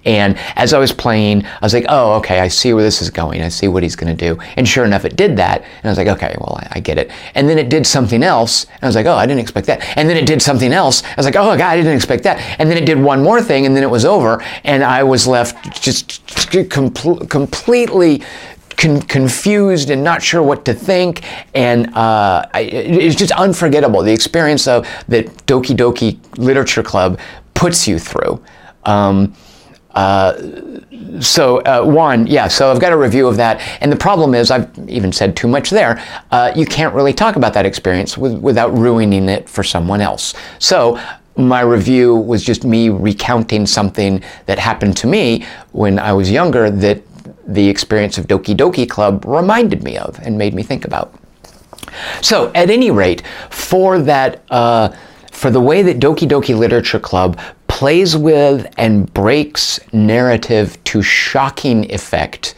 And as I was playing, I was like, oh, okay, I see where this is going. I see what he's going to do. And sure enough, it did that. And I was like, okay, well, I get it. And then it did something else. And I was like, oh, I didn't expect that. And then it did something else. I was like, oh, God, I didn't expect that. And then it did one more thing, and then it was over. And I was left just completely confused and not sure what to think, and it's just unforgettable, the experience of that Doki Doki Literature Club puts you through. So I've got a review of that, and the problem is, I've even said too much there, you can't really talk about that experience without ruining it for someone else. So my review was just me recounting something that happened to me when I was younger that the experience of Doki Doki Club reminded me of and made me think about. So, at any rate, for that, for the way that Doki Doki Literature Club plays with and breaks narrative to shocking effect,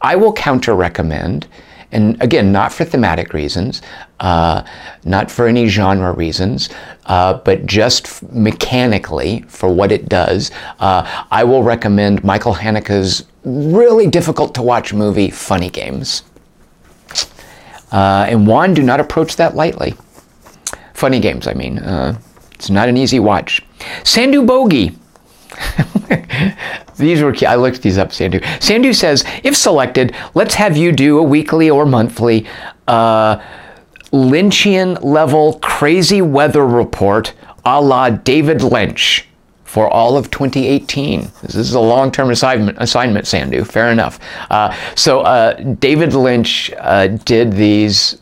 I will counter-recommend, and again, not for thematic reasons, not for any genre reasons, but just mechanically for what it does, I will recommend Michael Haneke's really difficult to watch movie, Funny Games. And Juan, do not approach that lightly. Funny Games, I mean. It's not an easy watch. Sandu Bogey. I looked these up, Sandu. Sandu says, if selected, let's have you do a weekly or monthly Lynchian level crazy weather report a la David Lynch for all of 2018. This is a long-term assignment, Sandu. Fair enough. So David Lynch did these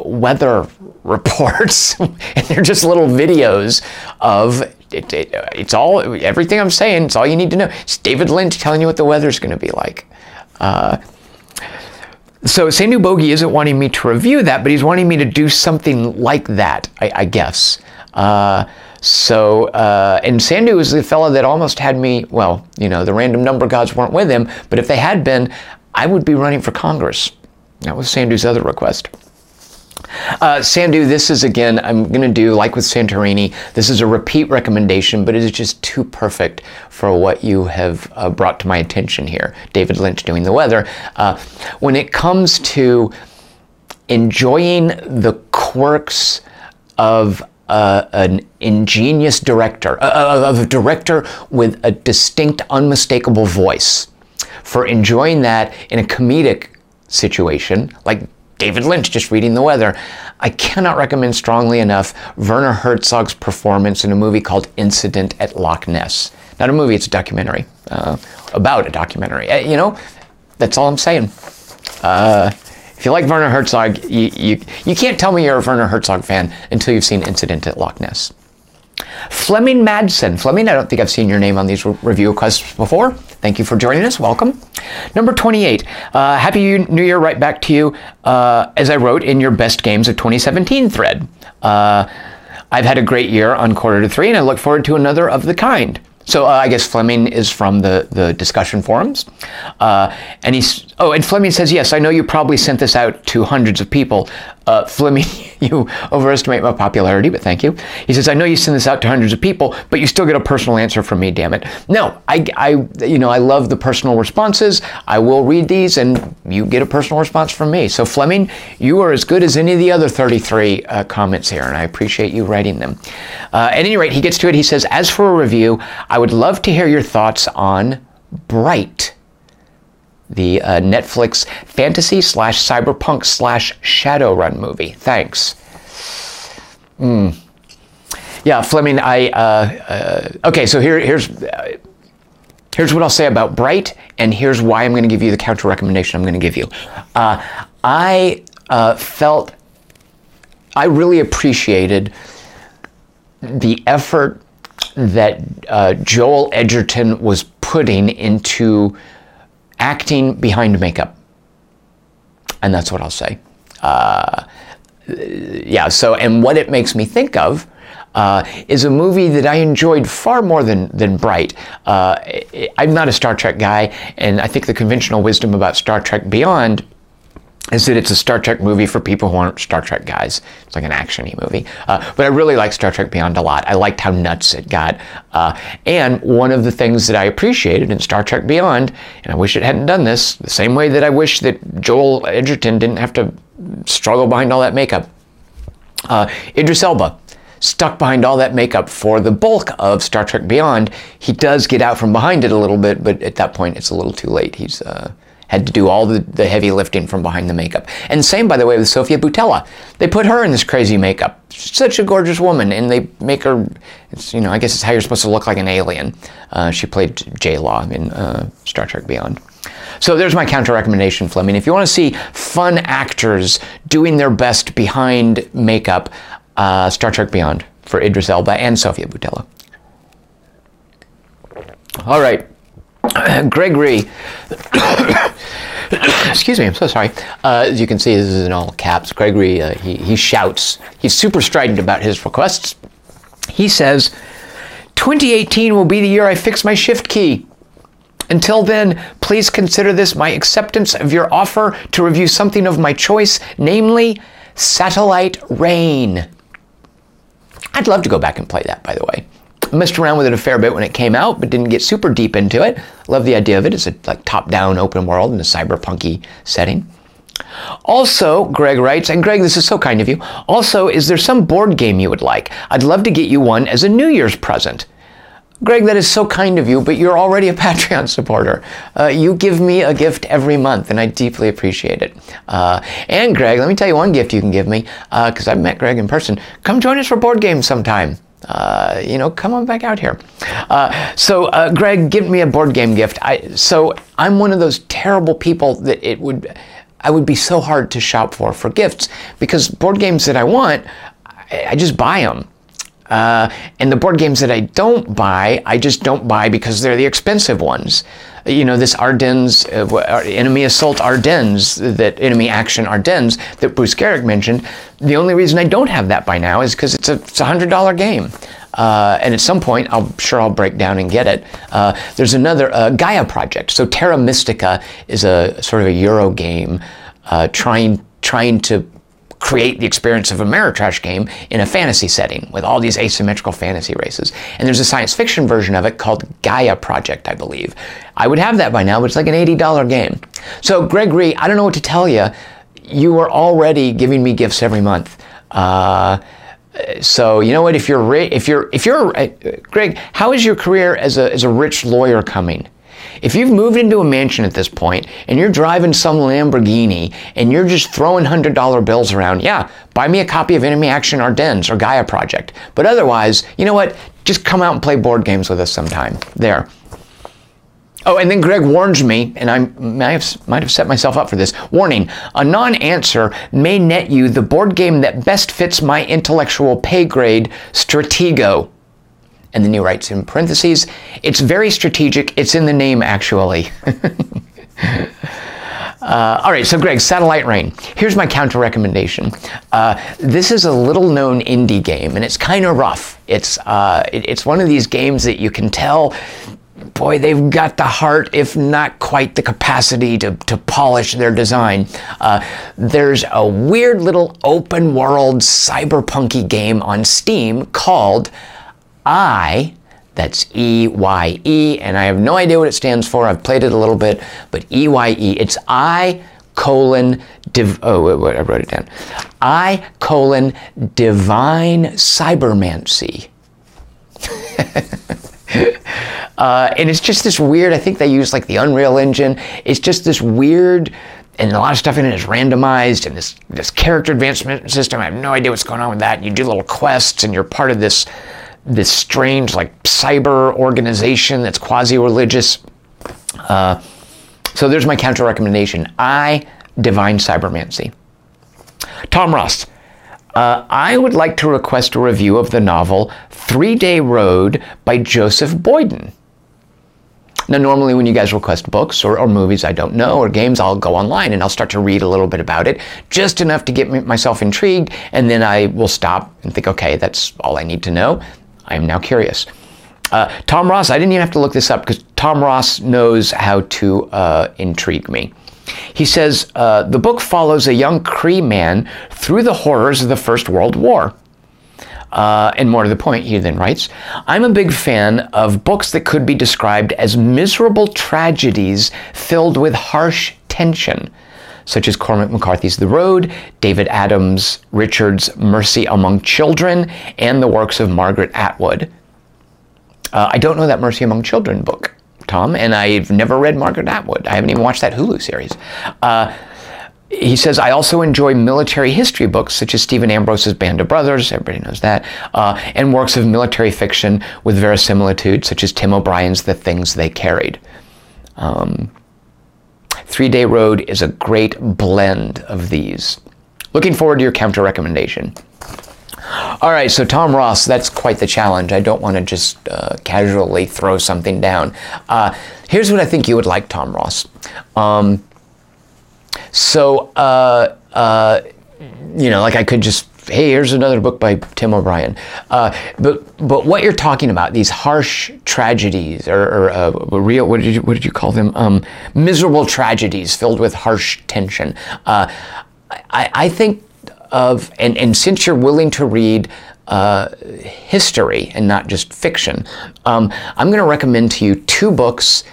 weather reports, and they're just little videos of it's all, everything I'm saying, it's all you need to know. It's David Lynch telling you what the weather's going to be like. So Sandu Bogey isn't wanting me to review that, but he's wanting me to do something like that, I guess. And Sandu is the fellow that almost had me, well, you know, the random number gods weren't with him, but if they had been, I would be running for Congress. That was Sandu's other request. Sandu, this is, again, I'm going to do, like with Santorini, this is a repeat recommendation, but it is just too perfect for what you have brought to my attention here. David Lynch doing the weather. When it comes to enjoying the quirks of an ingenious director, of a director with a distinct, unmistakable voice, for enjoying that in a comedic situation, like David Lynch just reading the weather, I cannot recommend strongly enough Werner Herzog's performance in a movie called Incident at Loch Ness. Not a movie, it's a documentary, about a documentary. You know, that's all I'm saying. If you like Werner Herzog, you can't tell me you're a Werner Herzog fan until you've seen Incident at Loch Ness. Fleming Madsen. Fleming, I don't think I've seen your name on these review requests before. Thank you for joining us. Welcome. Number 28. Happy New Year right back to you, as I wrote in your best games of 2017 thread. I've had a great year on Quarter to Three, and I look forward to another of the kind. So I guess Fleming is from the discussion forums. And Fleming says, yes, I know you probably sent this out to hundreds of people. Fleming, you overestimate my popularity, but thank you. He says, I know you send this out to hundreds of people, but you still get a personal answer from me, damn it. No, I love the personal responses. I will read these, and you get a personal response from me. So Fleming, you are as good as any of the other 33 comments here, and I appreciate you writing them. At any rate, he gets to it. He says, as for a review, I would love to hear your thoughts on Bright, the Netflix fantasy / cyberpunk / Shadowrun movie. Thanks. Yeah, Fleming, okay, so here's what I'll say about Bright, and here's why I'm going to give you the counter recommendation I'm going to give you. I really appreciated the effort that Joel Edgerton was putting into acting behind makeup. And that's what I'll say. yeah, so, and what it makes me think of is a movie that I enjoyed far more than Bright. I'm not a Star Trek guy, and I think the conventional wisdom about Star Trek Beyond is that it's a Star Trek movie for people who aren't Star Trek guys. It's like an action-y movie. But I really like Star Trek Beyond a lot. I liked how nuts it got. And one of the things that I appreciated in Star Trek Beyond, and I wish it hadn't done this, the same way that I wish that Joel Edgerton didn't have to struggle behind all that makeup. Idris Elba, stuck behind all that makeup for the bulk of Star Trek Beyond. He does get out from behind it a little bit, but at that point it's a little too late. He's had to do all the heavy lifting from behind the makeup. And same, by the way, with Sofia Boutella. They put her in this crazy makeup. She's such a gorgeous woman, and they make her, it's, you know, I guess it's how you're supposed to look like an alien. She played J-Law in Star Trek Beyond. So there's my counter recommendation, Fleming. If you want to see fun actors doing their best behind makeup, Star Trek Beyond for Idris Elba and Sofia Boutella. All right. Gregory, excuse me, I'm so sorry. As you can see, this is in all caps. Gregory, he shouts. He's super strident about his requests. He says, 2018 will be the year I fix my shift key. Until then, please consider this my acceptance of your offer to review something of my choice, namely Satellite Reign. I'd love to go back and play that, by the way. Messed around with it a fair bit when it came out, but didn't get super deep into it. Love the idea of it. It's a like top-down open world in a cyberpunky setting. Also, Greg writes, and Greg, this is so kind of you. Also, is there some board game you would like? I'd love to get you one as a New Year's present. Greg, that is so kind of you, but you're already a Patreon supporter. You give me a gift every month, and I deeply appreciate it. And Greg, let me tell you one gift you can give me, because I've met Greg in person. Come join us for board games sometime. You know, come on back out here. So Greg, give me a board game gift. So I'm one of those terrible people that I would be so hard to shop for gifts, because board games that I want, I just buy them. And the board games that I don't buy, I just don't buy because they're the expensive ones. You know, this Ardennes, Enemy Assault Ardennes, Enemy Action Ardennes that Bruce Garrick mentioned, the only reason I don't have that by now is because it's a $100 game. And at some point, I'm sure I'll break down and get it. There's another, Gaia Project. So Terra Mystica is a sort of a Euro game trying to create the experience of a Ameritrash game in a fantasy setting with all these asymmetrical fantasy races. And there's a science fiction version of it called Gaia Project, I believe. I would have that by now, but it's like an $80 game. So Gregory, I don't know what to tell you. You are already giving me gifts every month. So you know what? If you're Greg, how is your career as a rich lawyer coming? If you've moved into a mansion at this point and you're driving some Lamborghini and you're just throwing $100 bills around, yeah, buy me a copy of Enemy Action Ardennes or Gaia Project. But otherwise, you know what? Just come out and play board games with us sometime. There. Oh, and then Greg warns me, and I might have set myself up for this. Warning, a non-answer may net you the board game that best fits my intellectual pay grade, Stratego. And then he writes in parentheses, it's very strategic. It's in the name, actually. All right, so Greg, Satellite Reign. Here's my counter recommendation. This is a little-known indie game, and it's kind of rough. It's one of these games that you can tell, boy, they've got the heart, if not quite the capacity to polish their design. There's a weird little open-world cyberpunky game on Steam called that's E-Y-E, and I have no idea what it stands for. I've played it a little bit, but E-Y-E, it's I: I wrote it down. Divine Cybermancy. And it's just this weird, I think they use like the Unreal Engine. It's just this weird, and a lot of stuff in it is randomized, and this character advancement system, I have no idea what's going on with that. You do little quests, and you're part of this strange like cyber organization that's quasi-religious. So there's my counter recommendation. Divine Cybermancy. Tom Ross. I would like to request a review of the novel 3 Day Road by Joseph Boyden. Now, normally when you guys request books or movies I don't know or games, I'll go online and I'll start to read a little bit about it, just enough to get myself intrigued, and then I will stop and think, okay, that's all I need to know. I am now curious. Tom Ross, I didn't even have to look this up because Tom Ross knows how to intrigue me. He says, the book follows a young Cree man through the horrors of the First World War. And more to the point, he then writes, I'm a big fan of books that could be described as miserable tragedies filled with harsh tension, such as Cormac McCarthy's The Road, David Adams Richards' Mercy Among Children, and the works of Margaret Atwood. I don't know that Mercy Among Children book, Tom, and I've never read Margaret Atwood. I haven't even watched that Hulu series. He says, I also enjoy military history books such as Stephen Ambrose's Band of Brothers, everybody knows that, and works of military fiction with verisimilitude such as Tim O'Brien's The Things They Carried. 3 Day Road is a great blend of these. Looking forward to your counter recommendation. All right, so Tom Ross, that's quite the challenge. I don't want to just casually throw something down. Here's what I think you would like, Tom Ross. Like I could just, hey, here's another book by Tim O'Brien. But what you're talking about, these harsh tragedies, or real, what did you call them? Miserable tragedies filled with harsh tension. I think of, and since you're willing to read history and not just fiction, I'm going to recommend to you 2 books,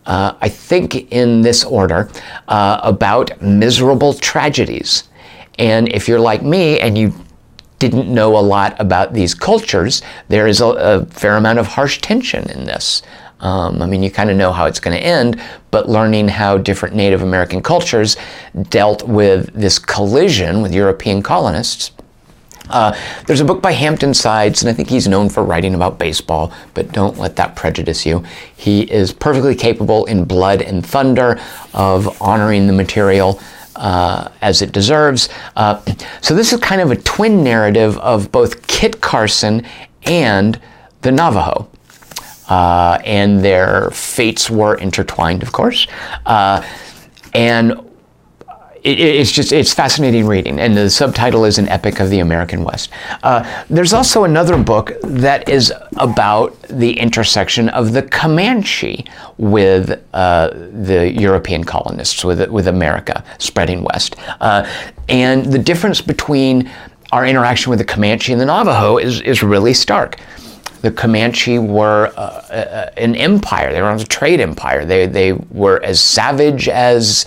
I think in this order, about miserable tragedies. And if you're like me and you didn't know a lot about these cultures, there is a fair amount of harsh tension in this. You kind of know how it's going to end, but learning how different Native American cultures dealt with this collision with European colonists. There's a book by Hampton Sides, and I think he's known for writing about baseball, but don't let that prejudice you. He is perfectly capable in Blood and Thunder of honoring the material as it deserves. So this is kind of a twin narrative of both Kit Carson and the Navajo. And their fates were intertwined, of course. And it's fascinating reading, and the subtitle is An Epic of the American West. There's also another book that is about the intersection of the Comanche with the European colonists, with America spreading west. And the difference between our interaction with the Comanche and the Navajo is really stark. The Comanche were an empire. They were a trade empire. They were as savage as,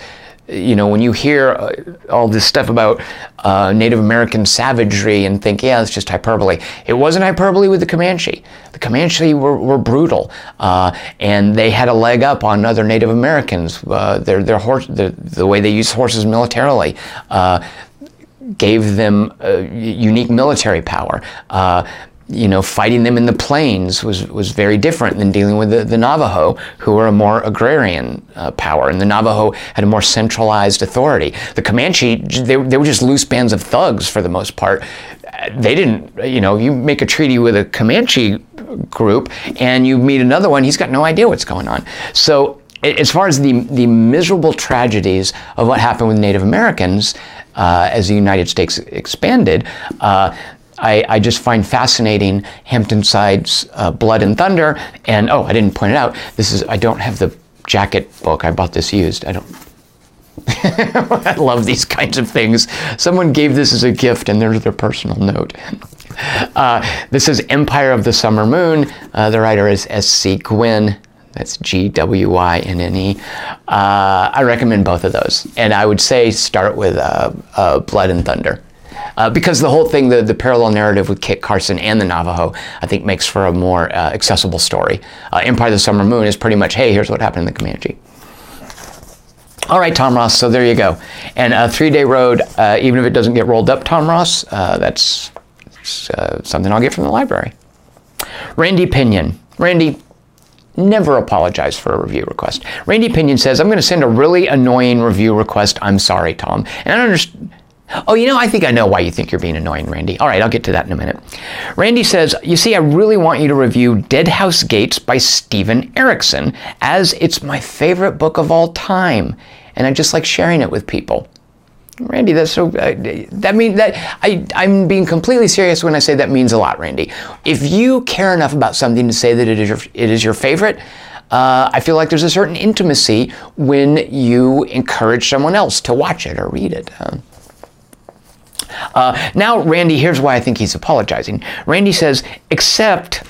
when you hear all this stuff about Native American savagery and think, yeah, it's just hyperbole. It wasn't hyperbole with the Comanche. The Comanche were brutal, and they had a leg up on other Native Americans. The way they used horses militarily gave them unique military power. Fighting them in the plains was very different than dealing with the Navajo, who were a more agrarian power, and the Navajo had a more centralized authority. The Comanche, they were just loose bands of thugs for the most part. They didn't, you make a treaty with a Comanche group and you meet another one, he's got no idea what's going on. So as far as the miserable tragedies of what happened with Native Americans as the United States expanded, I just find fascinating Hampton Sides' Blood and Thunder, and I didn't point it out. I don't have the jacket book. I bought this used. I love these kinds of things. Someone gave this as a gift, and there's their personal note. This is Empire of the Summer Moon. The writer is S.C. Gwynne. That's Gwynne. I recommend both of those, and I would say start with Blood and Thunder. Because the whole thing, the parallel narrative with Kit Carson and the Navajo, I think makes for a more accessible story. Empire of the Summer Moon is pretty much, hey, here's what happened in the Comanche. All right, Tom Ross, so there you go. And 3 Day Road, even if it doesn't get rolled up, Tom Ross, that's something I'll get from the library. Randy Pinion. Randy, never apologize for a review request. Randy Pinion says, I'm going to send a really annoying review request. I'm sorry, Tom. And I don't understand. Oh, I think I know why you think you're being annoying, Randy. All right, I'll get to that in a minute. Randy says, you see, I really want you to review Dead House Gates by Steven Erikson, as it's my favorite book of all time, and I just like sharing it with people. Randy, that's so, that means that I'm being completely serious when I say that means a lot, Randy. If you care enough about something to say that it is your favorite, I feel like there's a certain intimacy when you encourage someone else to watch it or read it. Now, Randy, here's why I think he's apologizing. Randy says, except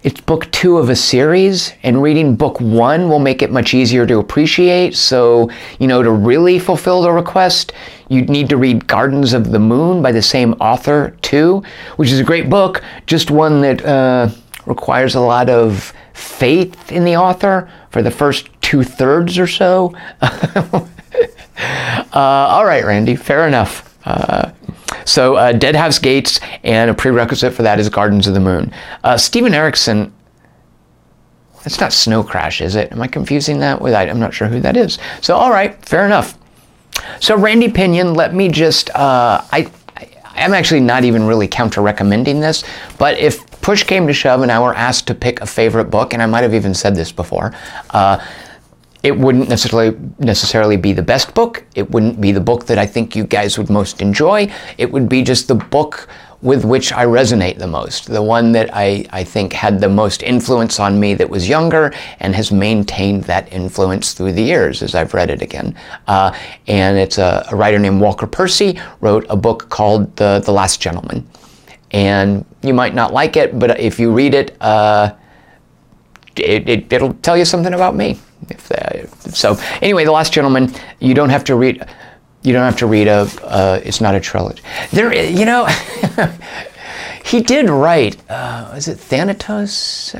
it's book 2 of a series, and reading book 1 will make it much easier to appreciate. So, to really fulfill the request, you'd need to read Gardens of the Moon by the same author, too, which is a great book, just one that requires a lot of faith in the author for the first 2/3 or so. All right, Randy, fair enough. So Dead House Gates, and a prerequisite for that is Gardens of the Moon. Steven Erikson, that's not Snow Crash, is it? Am I confusing that with, I'm not sure who that is. So, all right, fair enough. So Randy Pinion, let me just, I'm actually not even really counter-recommending this, but if push came to shove and I were asked to pick a favorite book, and I might have even said this before, it wouldn't necessarily be the best book. It wouldn't be the book that I think you guys would most enjoy. It would be just the book with which I resonate the most, the one that I think had the most influence on me that was younger and has maintained that influence through the years as I've read it again. And it's a writer named Walker Percy, wrote a book called The Last Gentleman. And you might not like it, but if you read it, it'll tell you something about me. So anyway, The Last Gentleman, you don't have to read it's not a trilogy. He did write, is it Thanatos?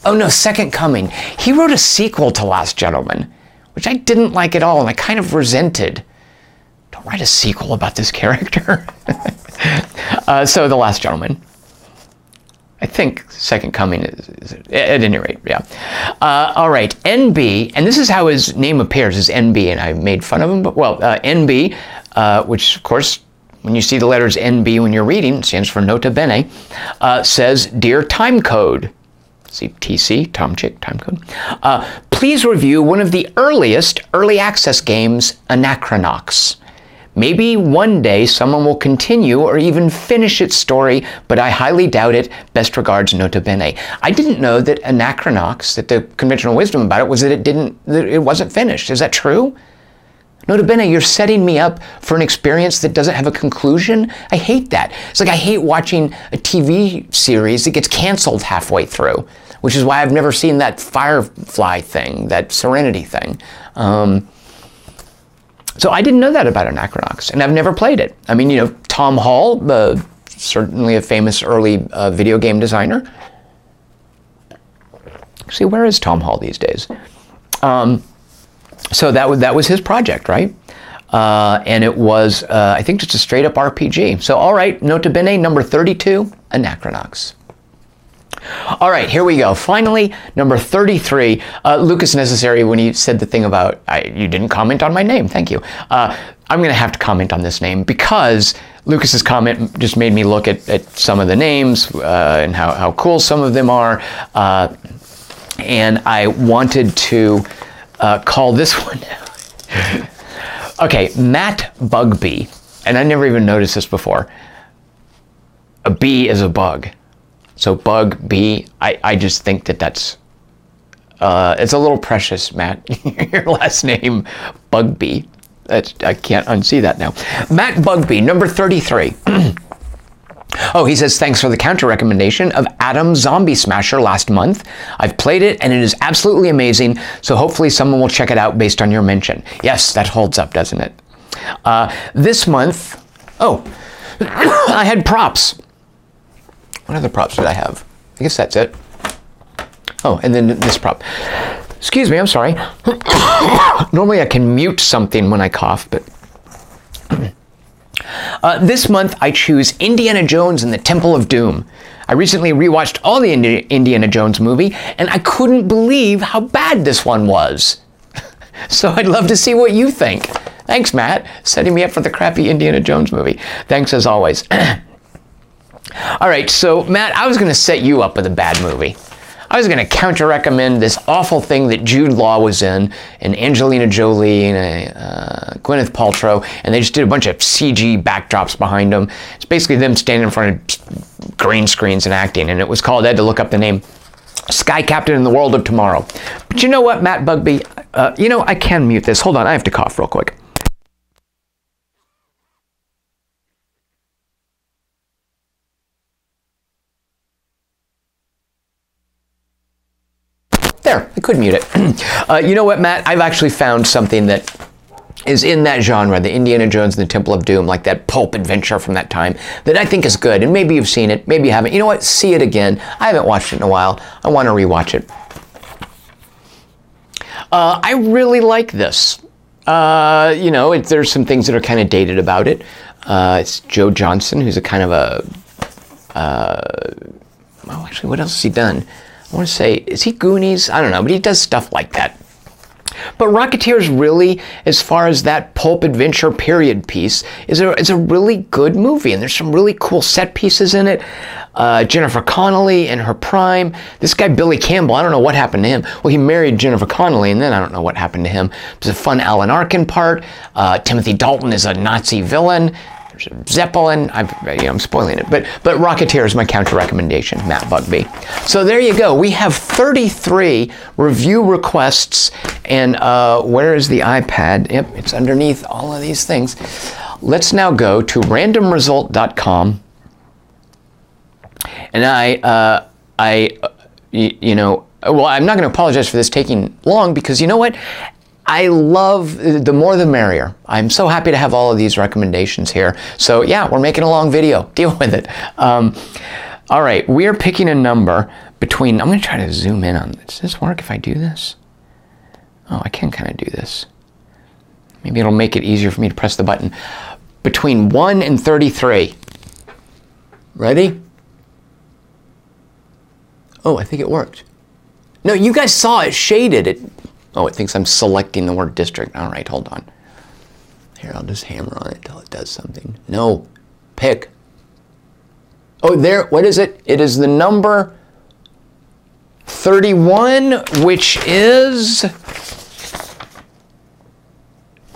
Oh no, Second Coming. He wrote a sequel to Last Gentleman, which I didn't like at all, and I kind of resented. Don't write a sequel about this character. So The Last Gentleman. I think Second Coming is at any rate, yeah. All right, NB, and this is how his name appears, is NB, and I made fun of him, but NB, which of course, when you see the letters NB when you're reading, stands for Nota Bene, says, Dear Timecode, see TC, Tom Chick, Timecode, please review one of the earliest early access games, Anachronox. Maybe one day someone will continue or even finish its story, but I highly doubt it. Best regards, Nota Bene. I didn't know that Anachronox, that the conventional wisdom about it was that it wasn't finished. Is that true? Nota Bene, you're setting me up for an experience that doesn't have a conclusion. I hate that. It's like I hate watching a TV series that gets canceled halfway through, which is why I've never seen that Firefly thing, that Serenity thing. So I didn't know that about Anachronox, and I've never played it. I mean, Tom Hall, certainly a famous early video game designer. See, where is Tom Hall these days? So that was his project, right? And it was, I think, just a straight-up RPG. So, all right, Nota Bene, number 32, Anachronox. All right, here we go. Finally, number 33, Lucas Necessary, when he said the thing about, you didn't comment on my name, thank you. I'm going to have to comment on this name because Lucas's comment just made me look at some of the names and how cool some of them are. And I wanted to call this one. Okay, Matt Bugby. And I never even noticed this before. A bee is a bug. So Bug B, I just think that's, it's a little precious, Matt. Your last name, Bugby. I can't unsee that now. Matt Bugby, number 33. Oh, he says, thanks for the counter recommendation of Adam Zombie Smasher last month. I've played it and it is absolutely amazing. So hopefully someone will check it out based on your mention. Yes, that holds up, doesn't it? This month, I had props. What other props did I have? I guess that's it. Oh, and then this prop. Excuse me, I'm sorry. Normally I can mute something when I cough, but... this month I choose Indiana Jones and the Temple of Doom. I recently rewatched all the Indiana Jones movie, and I couldn't believe how bad this one was. So I'd love to see what you think. Thanks, Matt, setting me up for the crappy Indiana Jones movie. Thanks as always. All right, so Matt, I was going to set you up with a bad movie. I was going to counter-recommend this awful thing that Jude Law was in, and Angelina Jolie, and Gwyneth Paltrow, and they just did a bunch of CG backdrops behind them. It's basically them standing in front of green screens and acting, and it was called, I had to look up the name, Sky Captain in the World of Tomorrow. But you know what, Matt Bugbee? I can mute this. Hold on, I have to cough real quick. There, I could mute it. You know what, Matt? I've actually found something that is in that genre, the Indiana Jones and the Temple of Doom, like that pulp adventure from that time, that I think is good. And maybe you've seen it, maybe you haven't. You know what? See it again. I haven't watched it in a while. I want to rewatch it. I really like this. There's some things that are kind of dated about it. It's Joe Johnston, who's a kind of actually, what else has he done? I want to say, is he Goonies? I don't know, but he does stuff like that. But Rocketeers really, as far as that pulp adventure period piece, is a really good movie, and there's some really cool set pieces in it. Jennifer Connelly in her prime. This guy Billy Campbell, I don't know what happened to him. Well, he married Jennifer Connelly, and then I don't know what happened to him. There's a fun Alan Arkin part. Timothy Dalton is a Nazi villain. Zeppelin, I'm spoiling it, but Rocketeer is my counter recommendation, Matt Bugbee. So there you go. We have 33 review requests, and where is the iPad? Yep, it's underneath all of these things. Let's now go to randomresult.com, and I'm not going to apologize for this taking long, because you know what? I love, the more the merrier. I'm so happy to have all of these recommendations here. So yeah, we're making a long video. Deal with it. All right, we're picking a number between, I'm going to try to zoom in on this. Does this work if I do this? Oh, I can kind of do this. Maybe it'll make it easier for me to press the button. Between 1 and 33. Ready? Oh, I think it worked. No, you guys saw it shaded. Oh, it thinks I'm selecting the word district. All right, hold on. Here, I'll just hammer on it until it does something. No, pick. Oh, there, what is it? It is the number 31, which is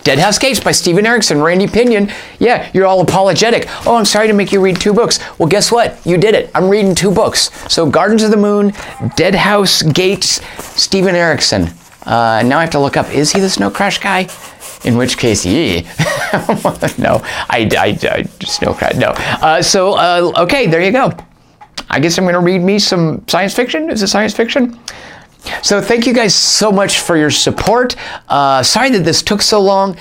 Deadhouse Gates by Steven Erikson, Randy Pinion. Yeah, you're all apologetic. Oh, I'm sorry to make you read 2 books. Well, guess what? You did it. I'm reading 2 books. So Gardens of the Moon, Deadhouse Gates, Steven Erikson. Now I have to look up, is he the Snow Crash guy? In which case, yeah. No, I Snow Crash, no. Okay, there you go. I guess I'm going to read me some science fiction. Is it science fiction? So thank you guys so much for your support. Sorry that this took so long.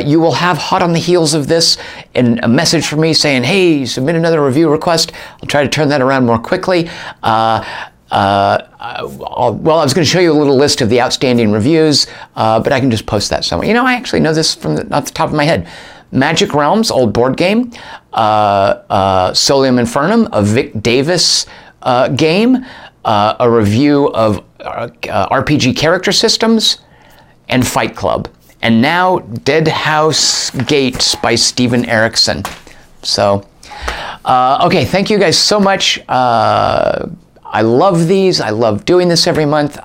You will have hot on the heels of this and a message from me saying, hey, submit another review request. I'll try to turn that around more quickly. I was going to show you a little list of the outstanding reviews, but I can just post that somewhere. You know, I actually know this off the top of my head. Magic Realms, old board game. Solium Infernum, a Vic Davis game. A review of RPG character systems, and Fight Club. And now Deadhouse Gates by Steven Erikson. So, okay, thank you guys so much. I love these. I love doing this every month.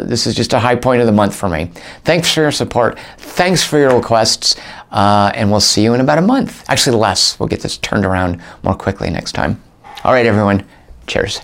This is just a high point of the month for me. Thanks for your support. Thanks for your requests. And we'll see you in about a month. Actually, less. We'll get this turned around more quickly next time. All right, everyone. Cheers.